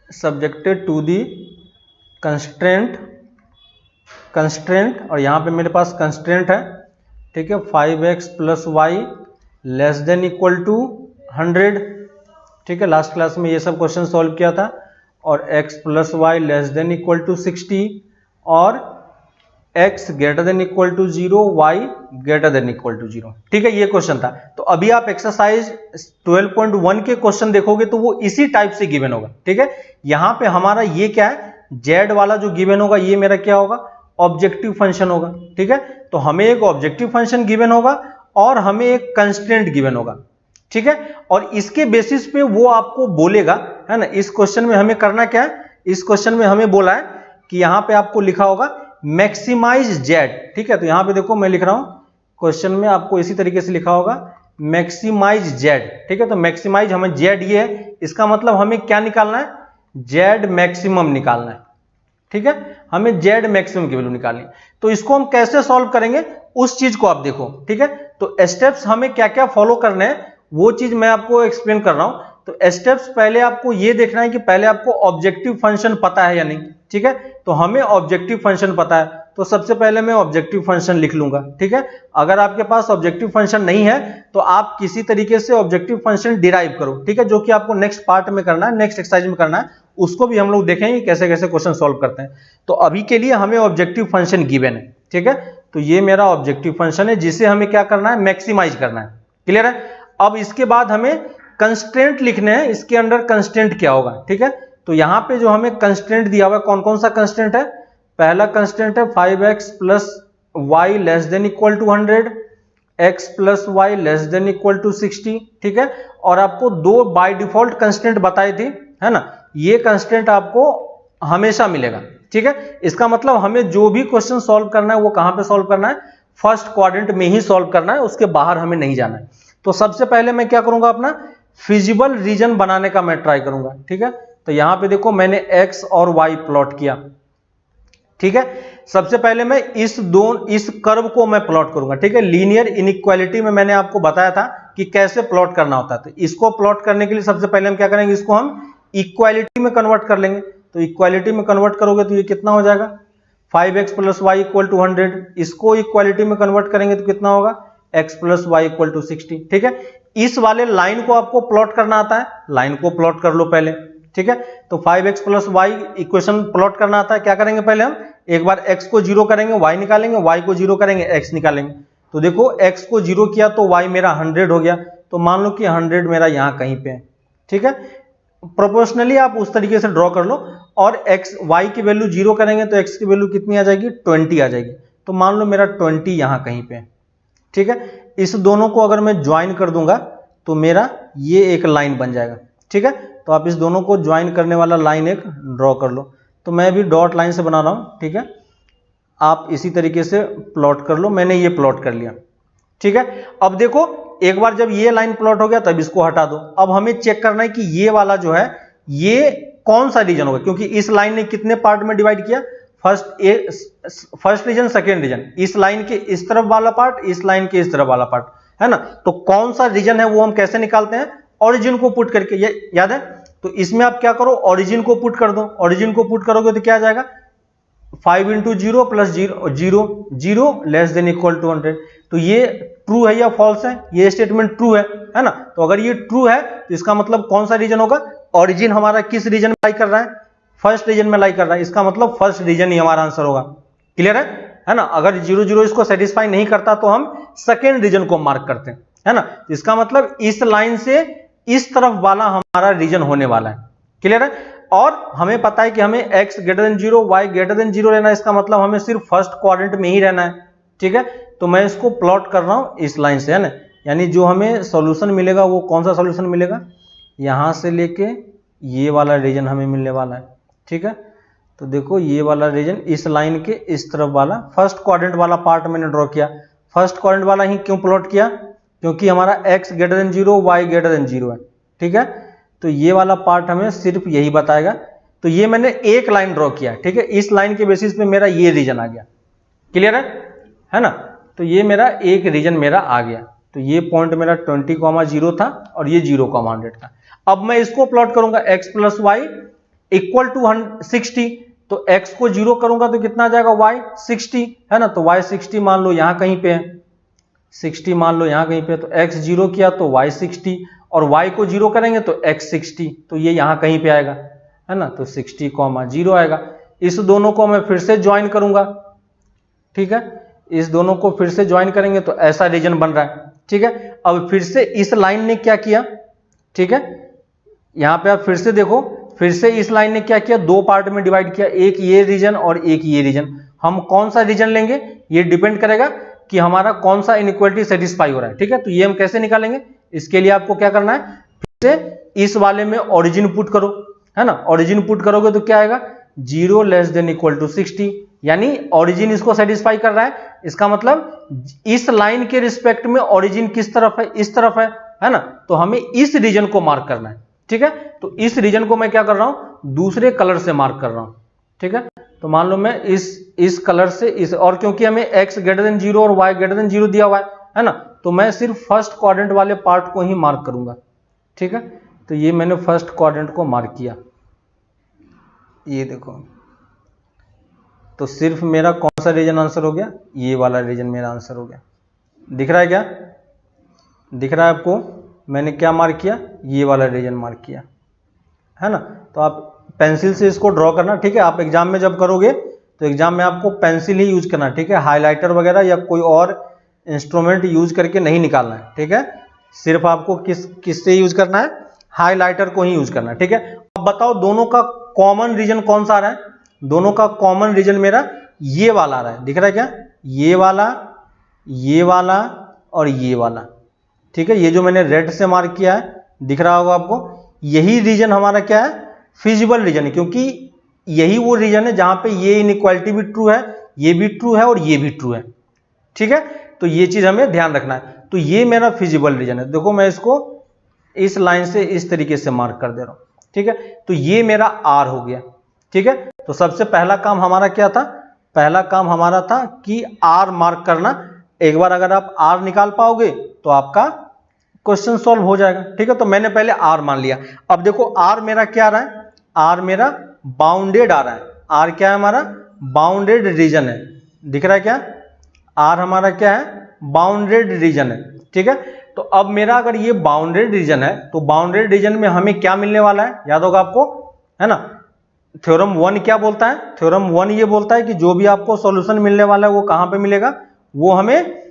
subjected to the constraint constraint, और यहाँ पे मेरे पास कंस्ट्रेंट है, ठीक है, 5x plus Y less than equal to 100, ठीक है, लास्ट क्लास में ये सब क्वेश्चन सॉल्व किया था, और x plus Y less than equal to 60 और x greater than equal to 0, y greater than equal to 0, ठीक है, ये क्वेश्चन था। तो अभी आप एक्सरसाइज 12.1 के क्वेश्चन देखोगे तो वो इसी टाइप से गिवन होगा, ठीक है। यहाँ पे हमारा ये क्या है, z वाला जो गिवन होगा ये मेरा क्या होगा, ऑब्जेक्टिव फंक्शन होगा, ठीक है। तो हमें एक ऑब्जेक्टिव फंक्शन गिवन होगा और हमें एक कंस्ट्रेंट गिवन होगा, ठीक है, और इसके बेसिस पे वो आपको बोलेगा, है ना। इस क्वेश्चन में हमें करना क्या है, इस क्वेश्चन में हमें बोला है कि यहाँ पे आपको लिखा होगा मैक्सिमाइज जेड, ठीक है। तो यहाँ पे देखो मैं लिख रहा हूं क्वेश्चन में, आपको इसी तरीके से लिखा होगा मैक्सिमाइज जेड, ठीक है। तो मैक्सिमाइज हमें जेड ये है, इसका मतलब हमें क्या निकालना है, जेड मैक्सिमम निकालना है, ठीक है, हमें जेड मैक्सिमम की वैल्यू निकालनी है। तो इसको हम कैसे सॉल्व करेंगे उस चीज को आप देखो, ठीक है। तो स्टेप्स हमें क्या क्या फॉलो करने हैं वो चीज मैं आपको एक्सप्लेन कर रहा हूं। तो स्टेप्स पहले आपको ये देखना है कि पहले आपको ऑब्जेक्टिव फंक्शन पता है या नहीं, ठीक है। तो हमें ऑब्जेक्टिव फंक्शन पता है, तो सबसे पहले मैं ऑब्जेक्टिव फंक्शन लिख लूंगा, ठीक है। अगर आपके पास ऑब्जेक्टिव फंक्शन नहीं है तो आप किसी तरीके से ऑब्जेक्टिव फंक्शन डिराइव करो, ठीक है, जो कि आपको नेक्स्ट पार्ट में करना है, नेक्स्ट एक्सरसाइज में करना है, उसको भी हम लोग देखेंगे कैसे कैसे क्वेश्चन सॉल्व करते हैं। तो अभी के लिए हमें ऑब्जेक्टिव फंक्शन गिवन है, ठीक है। तो ये मेरा ऑब्जेक्टिव फंक्शन है जिसे हमें क्या करना है, मैक्सिमाइज करना है, क्लियर है। अब इसके बाद हमें कंस्ट्रेंट लिखने हैं, इसके अंडर कंस्ट्रेंट क्या होगा, ठीक है। तो यहां पे जो हमें कंस्ट्रेंट दिया हुआ है, कौन कौन सा कंस्ट्रेंट है, पहला कंस्ट्रेंट है 5x plus Y less than equal to 100, x plus Y less than equal to 60, ठीक है। और आपको दो बाय डिफॉल्ट कंस्ट्रेंट बताई थी, है ना, ये कंस्ट्रेंट आपको हमेशा मिलेगा, ठीक है। इसका मतलब हमें जो भी क्वेश्चन सॉल्व करना है वो कहां पे सॉल्व करना है, फर्स्ट क्वाड्रेंट में ही सॉल्व करना है, उसके बाहर हमें नहीं जाना है। तो सबसे पहले मैं क्या करूंगा, अपना फिजिबल रीजन बनाने का मैं ट्राई करूंगा, ठीक है। तो यहां पे देखो मैंने x और y प्लॉट किया, ठीक है। सबसे पहले मैं इस कर्व को मैं प्लॉट करूंगा, ठीक है। लीनियर इनइक्वालिटी में मैंने आपको बताया था कि कैसे प्लॉट करना होता है। तो इसको प्लॉट करने के लिए सबसे पहले हम क्या करेंगे, इसको हम इक्वालिटी में कन्वर्ट कर लेंगे। तो इक्वालिटी में कन्वर्ट करोगे तो ये कितना हो जाएगा, 5x plus Y equal to 100। इसको इक्वालिटी में कन्वर्ट करेंगे तो कितना होगा, x plus Y equal to 60, ठीक है। इस वाले लाइन को आपको प्लॉट करना आता है, लाइन को प्लॉट कर लो पहले, ठीक है। तो 5x plus Y equation plot करना आता है, क्या करेंगे पहले हम एक बार x को 0 करेंगे, y निकालेंगे, y को 0 करेंगे, x निकालेंगे। तो देखो x को 0 किया तो y मेरा 100 हो गया, तो मान लो कि 100 मेरा यहाँ कहीं पे है, ठीक है। प्रोपोर्शनली आप उस तरीके से ड्रॉ कर लो, और y की वैल्यू 0 करेंगे तो x की वैल्यू कितनी आ जाएगी, 20 आ जाएगी। तो मान लो मेरा 20 यहाँ कहीं पे है, ठीक है। इस दोनों को अगर मैं ज्वाइन कर दूंगा तो मेरा ये एक लाइन बन जाएगा, ठीक है। तो आप इस दोनों को ज्वाइन करने वाला लाइन एक ड्रॉ कर लो। तो मैं भी डॉट लाइन से बना रहा हूं, ठीक है। आप इसी तरीके से प्लॉट कर लो, मैंने ये प्लॉट कर लिया, ठीक है। अब देखो एक बार जब ये लाइन प्लॉट हो गया तब इसको हटा दो। अब हमें चेक करना है कि ये वाला जो है ये कौन सा रीजन होगा, क्योंकि इस लाइन ने कितने पार्ट में डिवाइड किया, फर्स्ट रीजन, सेकेंड रीजन, इस लाइन के इस तरफ वाला पार्ट, इस लाइन के इस तरफ वाला पार्ट, है ना। तो कौन सा रीजन है वो हम कैसे निकालते हैं, ओरिजिन को पुट करके, ये याद है। तो इसमें आप क्या करो, ओरिजिन को पुट कर दो, ओरिजिन को पुट करोगे तो क्या आ जाएगा, 5 into 0 plus 0 0 less than equal to 100। तो ये ट्रू है या फॉल्स है, ये स्टेटमेंट ट्रू है ना। तो अगर ये ट्रू है तो इसका मतलब कौन सा रीजन होगा, ओरिजिन हमारा किस रीजन में लाई कर रहा है, फर्स्ट रीजन में लाई कर रहा है, इसका मतलब फर्स्ट रीजन ही हमारा आंसर होगा, क्लियर है ना। अगर 0 0 इसको सेटिस्फाई नहीं करता तो हम सेकेंड रीजन को मार्क करते हैं, है ना। तो इसका मतलब इस लाइन से इस तरफ वाला हमारा रीजन होने वाला है, क्लियर है। और हमें पता है कि हमें x greater then 0 y greater then 0 रहना है, इसका मतलब हमें सिर्फ फर्स्ट क्वाड्रेंट में ही रहना है, ठीक है। तो मैं इसको प्लॉट कर रहा हूं इस लाइन से, है ना। यानी जो हमें सॉल्यूशन मिलेगा वो कौन सा सॉल्यूशन मिलेगा, यहां से लेके ये वाला रीजन हमें मिलने वाला है, ठीक है। तो देखो ये वाला रीजन इस लाइन के इस तरफ वाला फर्स्ट क्वाड्रेंट वाला पार्ट मैंने ड्रॉ किया। फर्स्ट क्वाड्रेंट वाला ही क्यों प्लॉट किया, क्योंकि हमारा x greater then 0 y greater then 0 है, ठीक है। तो ये वाला पार्ट हमें सिर्फ यही बताएगा। तो ये मैंने एक लाइन ड्रॉ किया, ठीक है। इस लाइन के बेसिस पे मेरा ये रीजन आ गया, क्लियर है ना। तो ये मेरा एक रीजन मेरा आ गया। तो ये पॉइंट मेरा 20,0 था और ये 0,100 था। अब मैं इसको प्लॉट करूंगा x plus Y equal to 60। तो x को 0 करूंगा तो कितना आ जाएगा y 60, है ना। तो y 60 मान लो यहां कहीं पे है, 60 मान लो यहां कहीं पे, तो x 0 किया तो y 60, और y को 0 करेंगे तो x 60, तो ये यहां कहीं पे आएगा, है ना। तो 60,0 आएगा। इस दोनों को मैं फिर से ज्वाइन करूंगा, ठीक है, इस दोनों को फिर से ज्वाइन करेंगे तो ऐसा रीजन बन रहा है, ठीक है। अब फिर से इस लाइन ने क्या किया, ठीक है, यहां पे आप फिर से देखो, फिर से इस लाइन ने क्या किया, दो पार्ट में डिवाइड किया, एक ये रीजन और एक ये रीजन। हम कौन सा रीजन लेंगे ये डिपेंड करेगा कि हमारा कौन सा इनइक्वालिटी सेटिस्फाई हो रहा है, ठीक है। तो ये हम कैसे निकालेंगे, इसके लिए आपको क्या करना है, फिर से इस वाले में ओरिजिन पुट करो, है ना। ओरिजिन पुट करोगे तो क्या आएगा, 0 ≤ 60, यानी ओरिजिन इसको सेटिस्फाई कर रहा है। इसका मतलब इस लाइन के रिस्पेक्ट में ओरिजिन किस तरफ है, इस तरफ है ना। तो हमें इस रीजन को मार्क करना है, ठीक है। तो इस रीजन को मैं क्या कर रहा हूं, दूसरे कलर से मार्क कर रहा हूं, ठीक है। तो मान लो मैं इस कलर से इस, और क्योंकि हमें x > 0 और y > 0 दिया हुआ है ना, तो मैं सिर्फ फर्स्ट क्वाड्रेंट वाले पार्ट को ही मार्क करूंगा, ठीक है। तो ये मैंने फर्स्ट क्वाड्रेंट को मार्क किया, ये देखो। तो सिर्फ मेरा कौन सा रीजन आंसर हो गया, ये वाला रीजन मेरा आंसर हो गया। दिख रहा है क्या, दिख रहा है आपको, मैंने क्या मार्क किया, ये वाला रीजन मार्क किया, है ना। तो आप पेंसिल से इसको ड्रॉ करना, ठीक है। आप एग्जाम में जब करोगे तो एग्जाम में आपको पेंसिल ही यूज करना, ठीक है। हाइलाइटर वगैरह या कोई और इंस्ट्रूमेंट यूज करके नहीं निकालना है, ठीक है। सिर्फ आपको किससे यूज करना है, हाइलाइटर को ही यूज करना है, ठीक है। अब बताओ दोनों का कॉमन रीजन कौन सा आ रहा है, दोनों का कॉमन रीजन मेरा ये वाला आ रहा है, दिख रहा है क्या, ये वाला और ये वाला, ठीक है। ये जो मैंने रेड से मार्क किया है, दिख रहा होगा आपको, यही रीजन हमारा क्या है, फिजिबल रीजन है, क्योंकि यही वो रीजन है जहां पे ये इनइक्वालिटी भी ट्रू है, ये भी ट्रू है और ये भी ट्रू है, ठीक है। तो ये चीज हमें ध्यान रखना है। तो ये मेरा फिजिबल रीजन है। देखो मैं इसको इस लाइन से इस तरीके से मार्क कर दे रहा हूं, ठीक है। तो ये मेरा आर हो गया, ठीक है। तो सबसे पहला काम हमारा क्या था, पहला काम हमारा था कि आर मार्क करना। एक बार अगर आप आर निकाल पाओगे तो आपका क्वेश्चन सॉल्व हो जाएगा, ठीक है। तो मैंने पहले आर मान लिया। अब देखो आर मेरा क्या आ रहा है, आर मेरा बाउंडेड आ रहा है। आर क्या है हमारा, बाउंडेड रीजन है, दिख रहा है क्या, आर हमारा क्या है, बाउंडेड रीजन है, ठीक है। तो अब मेरा अगर ये बाउंडेड रीजन है तो बाउंडेड रीजन में हमें क्या मिलने वाला है, याद होगा आपको, है ना। थ्योरम 1 क्या बोलता है, थ्योरम 1 ये बोलता है कि जो भी आपको सॉल्यूशन मिलने वाला है वो कहां पे मिलेगा, वो हमें,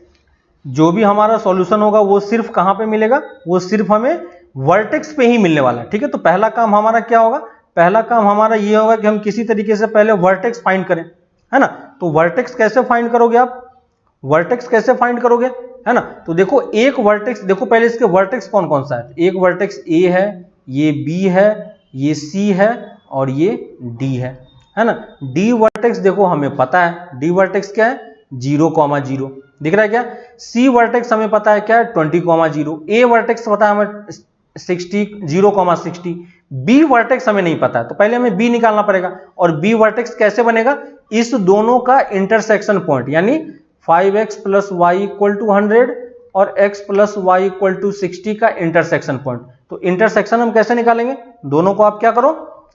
जो भी हमारा सॉल्यूशन होगा वो सिर्फ कहां पे मिलेगा, वो सिर्फ हमें वर्टेक्स पे ही मिलने वाला है, ठीक है। तो पहला काम हमारा क्या होगा, पहला काम हमारा ये होगा कि हम किसी तरीके से पहले वर्टेक्स फाइंड करें, है ना। तो वर्टेक्स कैसे फाइंड करोगे आप, वर्टेक्स कैसे फाइंड करोगे, है ना। तो देखो एक वर्टेक्स, देखो पहले इसके वर्टेक्स कौन कौन सा है, एक वर्टेक्स ए है, ये बी है, ये सी है और ये डी है ना। डी वर्टेक्स देखो हमें पता है, डी वर्टेक्स क्या है, 0,0, दिख रहा है क्या। सी वर्टेक्स हमें पता है क्या है, 20,0। ए वर्टेक्स पता है हमें 0,60। बी वर्टेक्स हमें नहीं पता है, तो पहले हमें बी निकालना पड़ेगा। और बी वर्टेक्स कैसे बनेगा, इस दोनों का इंटरसेक्शन पॉइंट, यानी 5x + y = 100 और x + y = 60 का इंटरसेक्शन पॉइंट। तो इंटरसेक्शन हम कैसे निकालेंगे, दोनों को आप क्या करो,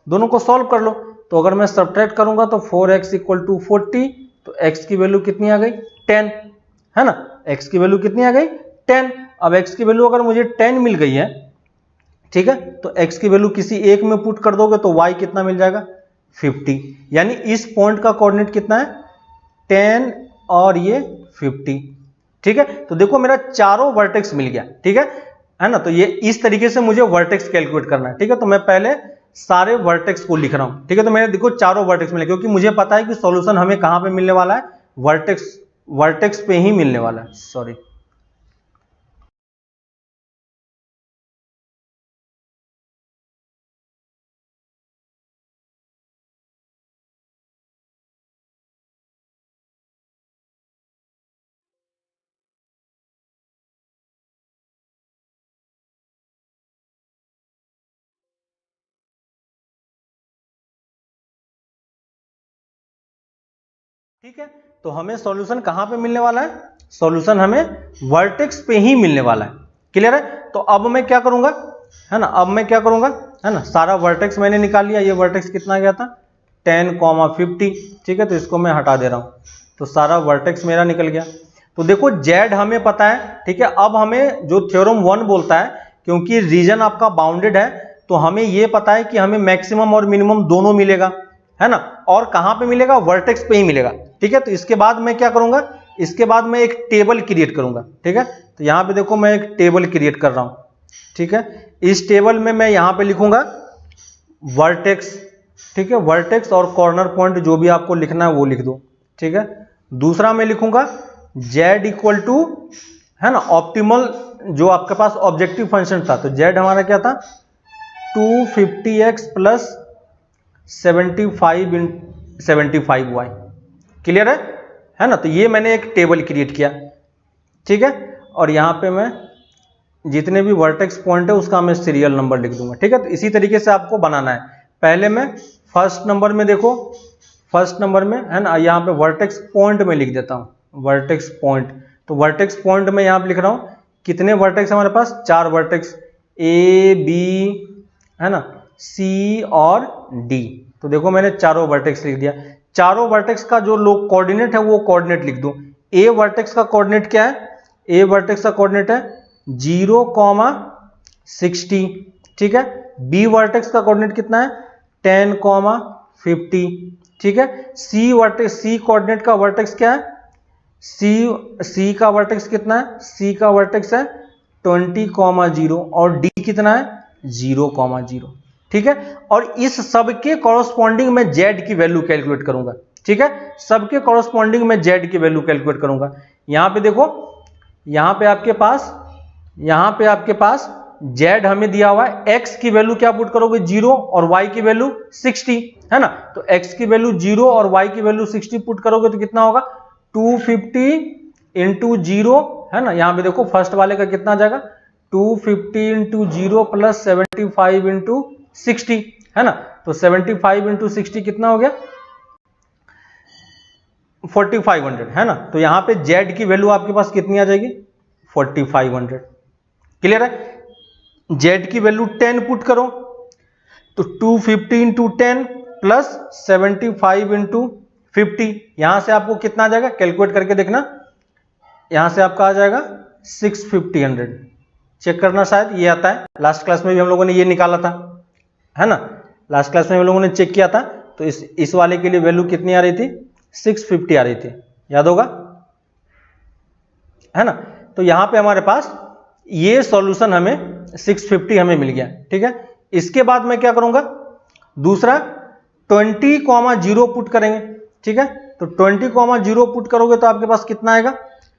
दोनों को सॉल्व कर लो। तो अगर मैं सब्ट्रैक्ट करूंगा तो 4x = 40, तो x की वैल्यू कितनी आ गई, 10, है ना। x की वैल्यू कितनी आ गई, 10। अब x की वैल्यू अगर मुझे 10 मिल गई है, ठीक है, तो x की वैल्यू किसी एक में पुट कर दोगे तो y कितना मिल जाएगा, 50। यानी इस पॉइंट का कोऑर्डिनेट कितना है, 10 और ये 50, ठीक है। तो देखो मेरा चारों वर्टेक्स मिल गया, ठीक है ना। तो ये इस तरीके से मुझे वर्टेक्स कैलकुलेट करना है, ठीक है। तो मैं पहले सारे वर्टेक्स को लिख रहा हूं, ठीक है। तो मैंने देखो चारों वर्टेक्स मिले, क्योंकि मुझे पता है कि सॉल्यूशन हमें कहां पे मिलने वाला है, वर्टेक्स पे ही मिलने वाला है, सॉरी। ठीक है, तो हमें सॉल्यूशन कहां पे मिलने वाला है, सॉल्यूशन हमें वर्टेक्स पे ही मिलने वाला है, क्लियर है। तो अब मैं क्या करूंगा, है ना, अब मैं क्या करूंगा, है ना, सारा वर्टेक्स मैंने निकाल लिया। ये वर्टेक्स कितना गया था, 10,50, ठीक है। तो इसको मैं हटा दे रहा हूं, तो सारा वर्टेक्स मेरा निकल गया। तो देखो जेड हमें पता है, ठीक है। अब हमें जो थ्योरम 1 बोलता है, क्योंकि रीजन आपका बाउंडेड है, तो हमें ये पता है कि हमें मैक्सिमम और मिनिमम दोनों मिलेगा, है ना। और कहां पे मिलेगा? वर्टेक्स पे ही मिलेगा, ठीक है। तो इसके बाद मैं क्या करूंगा? इसके बाद मैं एक टेबल क्रिएट करूंगा, ठीक है। तो यहां पे देखो मैं एक टेबल क्रिएट कर रहा हूं, ठीक है। इस टेबल में मैं यहां पे लिखूंगा वर्टेक्स, ठीक है। वर्टेक्स और कॉर्नर पॉइंट जो भी आपको लिखना है वो लिख दो, ठीक है। दूसरा मैं लिखूंगा z इक्वल टू, है ना, ऑप्टिमल जो आपके पास ऑब्जेक्टिव फंक्शन था। तो z हमारा क्या था? 250x plus 75y। क्लियर है ना। तो ये मैंने एक टेबल क्रिएट किया, ठीक है। और यहां पे मैं जितने भी वर्टेक्स पॉइंट है उसका मैं सीरियल नंबर लिख दूंगा, ठीक है। तो इसी तरीके से आपको बनाना है। पहले मैं फर्स्ट नंबर में, देखो फर्स्ट नंबर में, है ना, यहाँ पे वर्टेक्स पॉइंट में लिख देता हूँ, वर्टेक्स पॉइंट। तो वर्टेक्स पॉइंट में यहाँ पे लिख रहा हूँ, कितने वर्टेक्स हमारे पास? 4 वर्टेक्स, ए बी, है ना, सी और डी। तो देखो मैंने चारों वर्टेक्स लिख दिया। चारों वर्टेक्स का जो लोग कोऑर्डिनेट है वो कोऑर्डिनेट लिख दूं। ए वर्टेक्स का कोऑर्डिनेट क्या है? ए वर्टेक्स का कोऑर्डिनेट है 0,60, ठीक है। बी वर्टेक्स का कोऑर्डिनेट कितना है? 10,50, ठीक है। सी वर्टेक्स, सी कोऑर्डिनेट का वर्टेक्स क्या है? सी का वर्टेक्स कितना है? सी का वर्टेक्स है 20,0 और डी कितना है? 0,0, ठीक है। और इस सब के कॉरस्पॉन्डिंग में जेड की वैल्यू कैलकुलेट करूंगा, ठीक है। सबके कॉरस्पॉन्डिंग में जेड की वैल्यू कैलकुलेट करूंगा। यहां पे देखो, यहां पे आपके पास जेड हमें दिया हुआ है, एक्स की वैल्यू क्या पुट करोगे? 0 और वाई की वैल्यू 60, है ना। तो एक्स की वैल्यू 0 और वाई की वैल्यू 60 पुट करोगे तो कितना होगा? 250 इंटू 0, है ना। यहां पे देखो फर्स्ट वाले का कितना आ जाएगा? 250 इंटू 0 प्लस 75 इंटू 60, है ना। तो 75 इंटू 60 कितना हो गया? 4500, है ना। तो यहां पे जेड की वैल्यू आपके पास कितनी आ जाएगी? 4500। क्लियर है। जेड की वैल्यू 10 पुट करो, तो 250 इंटू 10 प्लस 75 इंटू 50, यहां से आपको कितना आ जाएगा? कैलकुलेट करके देखना, यहां से आपका आ जाएगा 650। चेक करना, शायद ये आता है। लास्ट क्लास में भी हम लोगों ने ये निकाला था, है ना। लास्ट क्लास में हम लोगों ने चेक किया था। तो इस वाले के लिए वैल्यू कितनी आ रही थी? 650 आ रही थी, याद होगा, है ना। तो यहां पे हमारे पास ये सॉल्यूशन हमें 650 हमें मिल गया, ठीक है। इसके बाद मैं क्या करूंगा? दूसरा 20,0 पुट करेंगे, ठीक है। तो 20,0 पुट करोगे तो आपके पास कितना आएगा?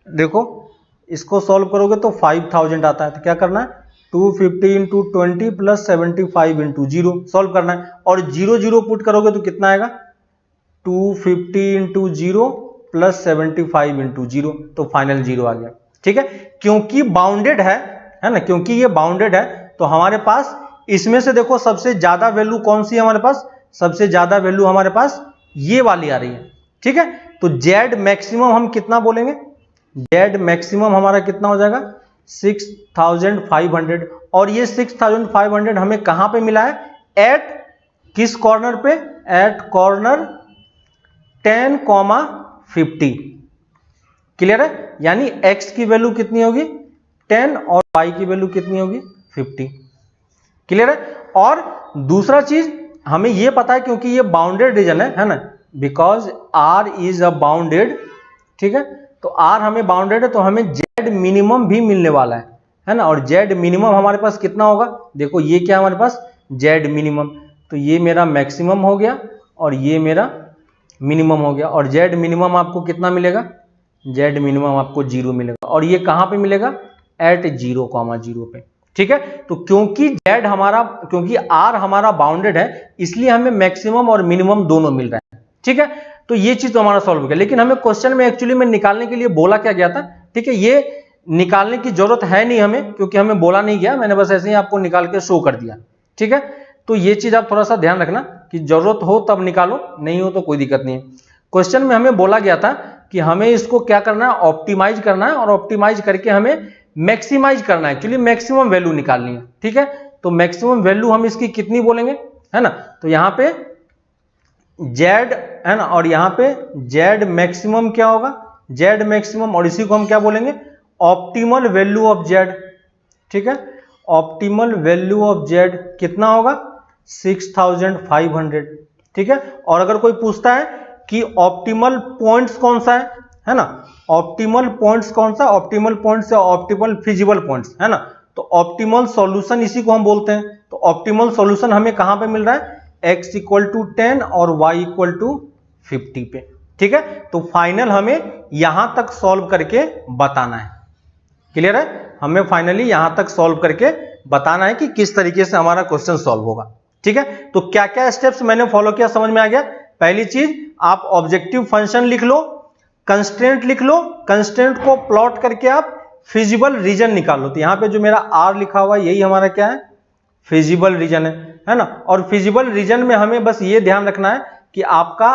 देखो इसको सॉल्व करोगे तो 5000 आता है। तो क्या करना है? 250 इंटू 20 प्लस 75 इंटू 0 सॉल्व करना है। और 0 पुट करोगे तो कितना आएगा? 250 इंटू 0 प्लस 75 इंटू 0, तो फाइनल 0 आ गया, ठीक है। क्योंकि बाउंडेड है ना, क्योंकि ये बाउंडेड है तो हमारे पास इसमें से देखो सबसे ज्यादा वैल्यू कौन सी है हमारे पास? सबसे ज्यादा वैल्यू हमारे पास ये वाली आ रही है, ठीक है। तो जेड मैक्सिमम हम कितना बोलेंगे? जेड मैक्सिमम हमारा कितना हो जाएगा? 6500। और ये 6500 हमें कहां पे मिला है? एट किस कॉर्नर पे? Eight corner 10,50। क्लियर है। यानी x की वैल्यू कितनी होगी? 10 और y की वैल्यू कितनी होगी? 50। क्लियर है। और दूसरा चीज हमें यह पता है, क्योंकि ये बाउंडेड रीजन है ना, because r is a bounded, ठीक है। तो r हमें बाउंडेड है तो हमें z मिनिमम भी मिलने वाला है ना। और z मिनिमम हमारे पास कितना होगा? देखो ये क्या हमारे पास? z minimum. तो ये मेरा मैक्सिमम हो गया और ये मेरा मिनिमम हो गया। और z मिनिमम आपको कितना मिलेगा? z मिनिमम आपको 0 मिलेगा। और ये कहां पे मिलेगा? एट 0,0 पे, ठीक है। तो क्योंकि r हमारा बाउंडेड है इसलिए हमें मैक्सिमम और मिनिमम दोनों मिल रहे हैं, ठीक है। तो ये चीज तो हमारा सॉल्व हो गया। लेकिन हमें क्वेश्चन में एक्चुअली में निकालने के लिए बोला क्या गया था, ठीक है। ये निकालने की जरूरत है नहीं हमें, क्योंकि हमें बोला नहीं गया, मैंने बस ऐसे ही आपको निकाल के शो कर दिया, ठीक है। तो ये चीज आप थोड़ा सा ध्यान रखना कि जरूरत हो तब निकालो, नहीं हो तो कोई दिक्कत नहीं है। क्वेश्चन में हमें बोला गया था कि हमें इसको क्या करना है? ऑप्टिमाइज करना है, और ऑप्टिमाइज करके हमें मैक्सिमाइज करना है, एक्चुअली मैक्सिमम वैल्यू निकालनी है, ठीक है। तो मैक्सिमम वैल्यू हम इसकी कितनी बोलेंगे, है ना। तो यहां पे जेड है ना, और यहाँ पे जेड मैक्सिमम क्या होगा, जेड मैक्सिमम, और इसी को हम क्या बोलेंगे, ऑप्टिमल वैल्यू ऑफ जेड। ठीक है, ऑप्टिमल वैल्यू ऑफ जेड कितना होगा, 6500। ठीक है, और अगर कोई पूछता है कि ऑप्टिमल पॉइंट्स कौन सा है ना, ऑप्टिमल पॉइंट्स कौन सा, ऑप्टिमल पॉइंट्स या ऑप्टिमल फिजिबल पॉइंट्स है ना, तो ऑप्टिमल सॉल्यूशन इसी को हम बोलते हैं। तो ऑप्टिमल सॉल्यूशन हमें कहां पे मिल रहा है, x = 10 और y = 50 पे। ठीक है, तो फाइनल हमें यहां तक सॉल्व करके बताना है। क्लियर है, हमें फाइनली यहां तक सॉल्व करके बताना है कि किस तरीके से हमारा क्वेश्चन सॉल्व होगा। ठीक है, तो क्या क्या स्टेप्स मैंने फॉलो किया समझ में आ गया। पहली चीज, आप ऑब्जेक्टिव फंक्शन लिख लो, कंस्ट्रेंट लिख लो, कंस्ट्रेंट को प्लॉट करके आप फिजिबल रीजन निकाल लो। तो यहां पे जो मेरा आर लिखा हुआ है यही हमारा क्या है, फिजिबल रीजन है ना। और फिजिबल रीजन में हमें बस ये ध्यान रखना है कि आपका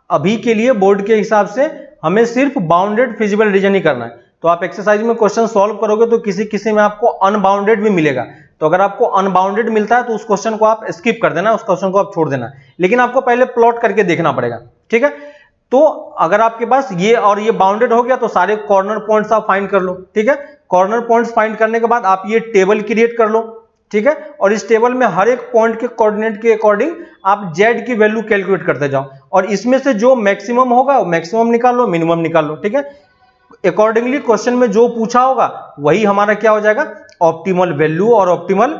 अभी के लिए बोर्ड के हिसाब से हमें सिर्फ बाउंडेड फिजिबल रीजन ही करना है। तो आप एक्सरसाइज में क्वेश्चन सॉल्व करोगे तो किसी किसी में आपको अनबाउंडेड भी मिलेगा। तो अगर आपको अनबाउंडेड मिलता है तो उस क्वेश्चन को आप स्किप कर देना, उस क्वेश्चन को आप छोड़ देना, लेकिन आपको पहले प्लॉट करके देखना पड़ेगा। ठीक है, तो अगर आपके पास ये और ये बाउंडेड हो गया तो सारे कॉर्नर पॉइंट्स आप फाइंड कर लो। ठीक है, कॉर्नर पॉइंट्स फाइंड करने के बाद आप ये टेबल क्रिएट कर लो। ठीक है, और इस टेबल में हर एक पॉइंट के कोऑर्डिनेट के अकॉर्डिंग आप जेड की वैल्यू कैलकुलेट करते जाओ, और इसमें से जो मैक्सिमम होगा मैक्सिमम निकाल लो, मिनिमम निकाल लो। ठीक है, अकॉर्डिंगली क्वेश्चन में जो पूछा होगा वही हमारा क्या हो जाएगा, ऑप्टिमल वैल्यू और ऑप्टिमल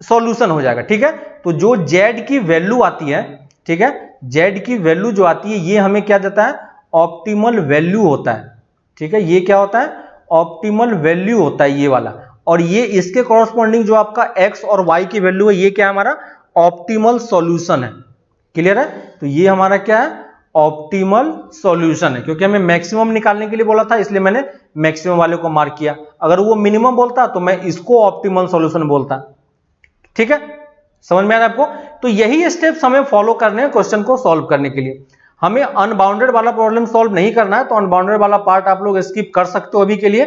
सॉल्यूशन हो जाएगा। ठीक है, तो जो जेड की वैल्यू आती है, ठीक है, जेड की वैल्यू जो आती है ये हमें क्या देता है, ऑप्टिमल वैल्यू होता है। ठीक है, ये क्या होता है, ऑप्टिमल वैल्यू होता है ये वाला, और ये इसके कॉरस्पॉन्डिंग जो आपका x और y की वैल्यू है ये क्या है, हमारा ऑप्टिमल सॉल्यूशन है। क्लियर है, तो ये हमारा क्या है, ऑप्टिमल सॉल्यूशन है, क्योंकि हमें मैक्सिमम निकालने के लिए बोला था इसलिए मैंने मैक्सिमम वाले को मार्क किया। अगर वो मिनिमम बोलता तो मैं इसको ऑप्टिमल सॉल्यूशन बोलता। ठीक है, समझ में आ रहा है आपको। तो यही स्टेप्स हमें फॉलो करने हैं क्वेश्चन को सॉल्व करने के लिए। हमें अनबाउंडेड वाला प्रॉब्लम सॉल्व नहीं करना है, तो अनबाउंडेड वाला पार्ट आप लोग स्किप कर सकते हो अभी के लिए।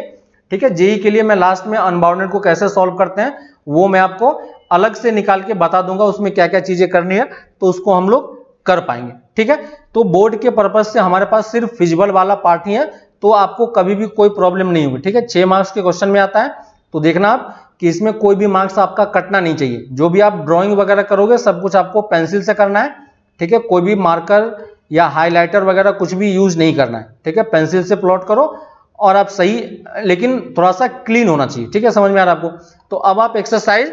ठीक है, जेई के लिए मैं लास्ट में अनबाउंडेड को कैसे सॉल्व करते हैं वो मैं आपको अलग से निकाल के बता दूंगा, उसमें क्या क्या चीजें करनी है तो उसको हम लोग कर पाएंगे। ठीक है, तो बोर्ड के पर्पज से हमारे पास सिर्फ फिजिबल वाला पार्ट ही है, तो आपको कभी भी कोई प्रॉब्लम नहीं होगी। ठीक है, 6 मार्क्स के क्वेश्चन में आता है, तो देखना आप कि इसमें कोई भी मार्क्स आपका कटना नहीं चाहिए। जो भी आप ड्राइंग वगैरह करोगे सब कुछ आपको पेंसिल से करना है। ठीक है, कोई भी मार्कर या हाईलाइटर वगैरह कुछ भी यूज नहीं करना है। ठीक है, पेंसिल से प्लॉट करो और आप सही, लेकिन थोड़ा सा क्लीन होना चाहिए। ठीक है, समझ में आ रहा है आपको। तो अब आप एक्सरसाइज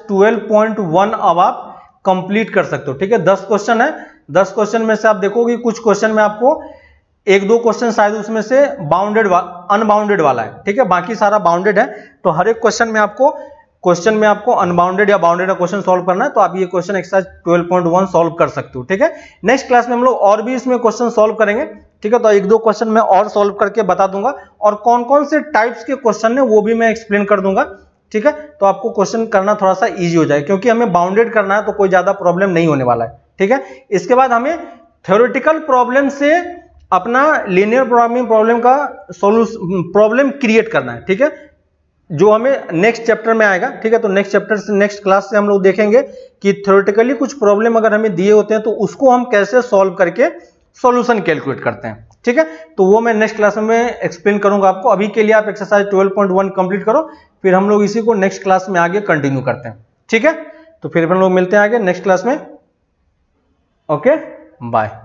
12.1 अब आप कंप्लीट कर सकते हो। ठीक है, 10 क्वेश्चन है, 10 क्वेश्चन में से आप देखोगे कुछ क्वेश्चन में आपको 1-2 क्वेश्चन शायद उसमें से बाउंडेड अनबाउंडेड वाला है। ठीक है, बाकी सारा बाउंडेड है, तो हर एक क्वेश्चन में आपको अनबाउंडेड या बाउंडेड का क्वेश्चन सॉल्व करना है, तो आप ये क्वेश्चन एक्सरसाइज 12.1 सॉल्व कर सकते हो। ठीक है, नेक्स्ट क्लास में हम लोग और भी इसमें क्वेश्चन सॉल्व करेंगे। ठीक है, तो 1-2 क्वेश्चन मैं और सॉल्व करके बता दूंगा, और कौन कौन से टाइप्स के क्वेश्चन है वो भी मैं एक्सप्लेन कर दूंगा। ठीक है, तो आपको क्वेश्चन करना थोड़ा सा इजी हो जाए, क्योंकि हमें बाउंडेड करना है तो कोई ज्यादा प्रॉब्लम नहीं होने वाला है। ठीक है, इसके बाद हमें थ्योरेटिकल प्रॉब्लम से अपना लीनियर प्रोग्रामिंग प्रॉब्लम का प्रॉब्लम क्रिएट करना है। ठीक है, जो हमें नेक्स्ट चैप्टर में आएगा। ठीक है, तो नेक्स्ट चैप्टर से नेक्स्ट क्लास से हम लोग देखेंगे कि थ्योरेटिकली कुछ प्रॉब्लम अगर हमें दिए होते हैं तो उसको हम कैसे सॉल्व करके सॉल्यूशन कैलकुलेट करते हैं। ठीक है, तो वो मैं नेक्स्ट क्लास में एक्सप्लेन करूंगा आपको। अभी के लिए आप एक्सरसाइज 12.1 कंप्लीट करो, फिर हम लोग इसी को नेक्स्ट क्लास में आगे कंटिन्यू करते हैं। ठीक है, तो फिर हम लोग मिलते हैं आगे नेक्स्ट क्लास में। Okay, bye.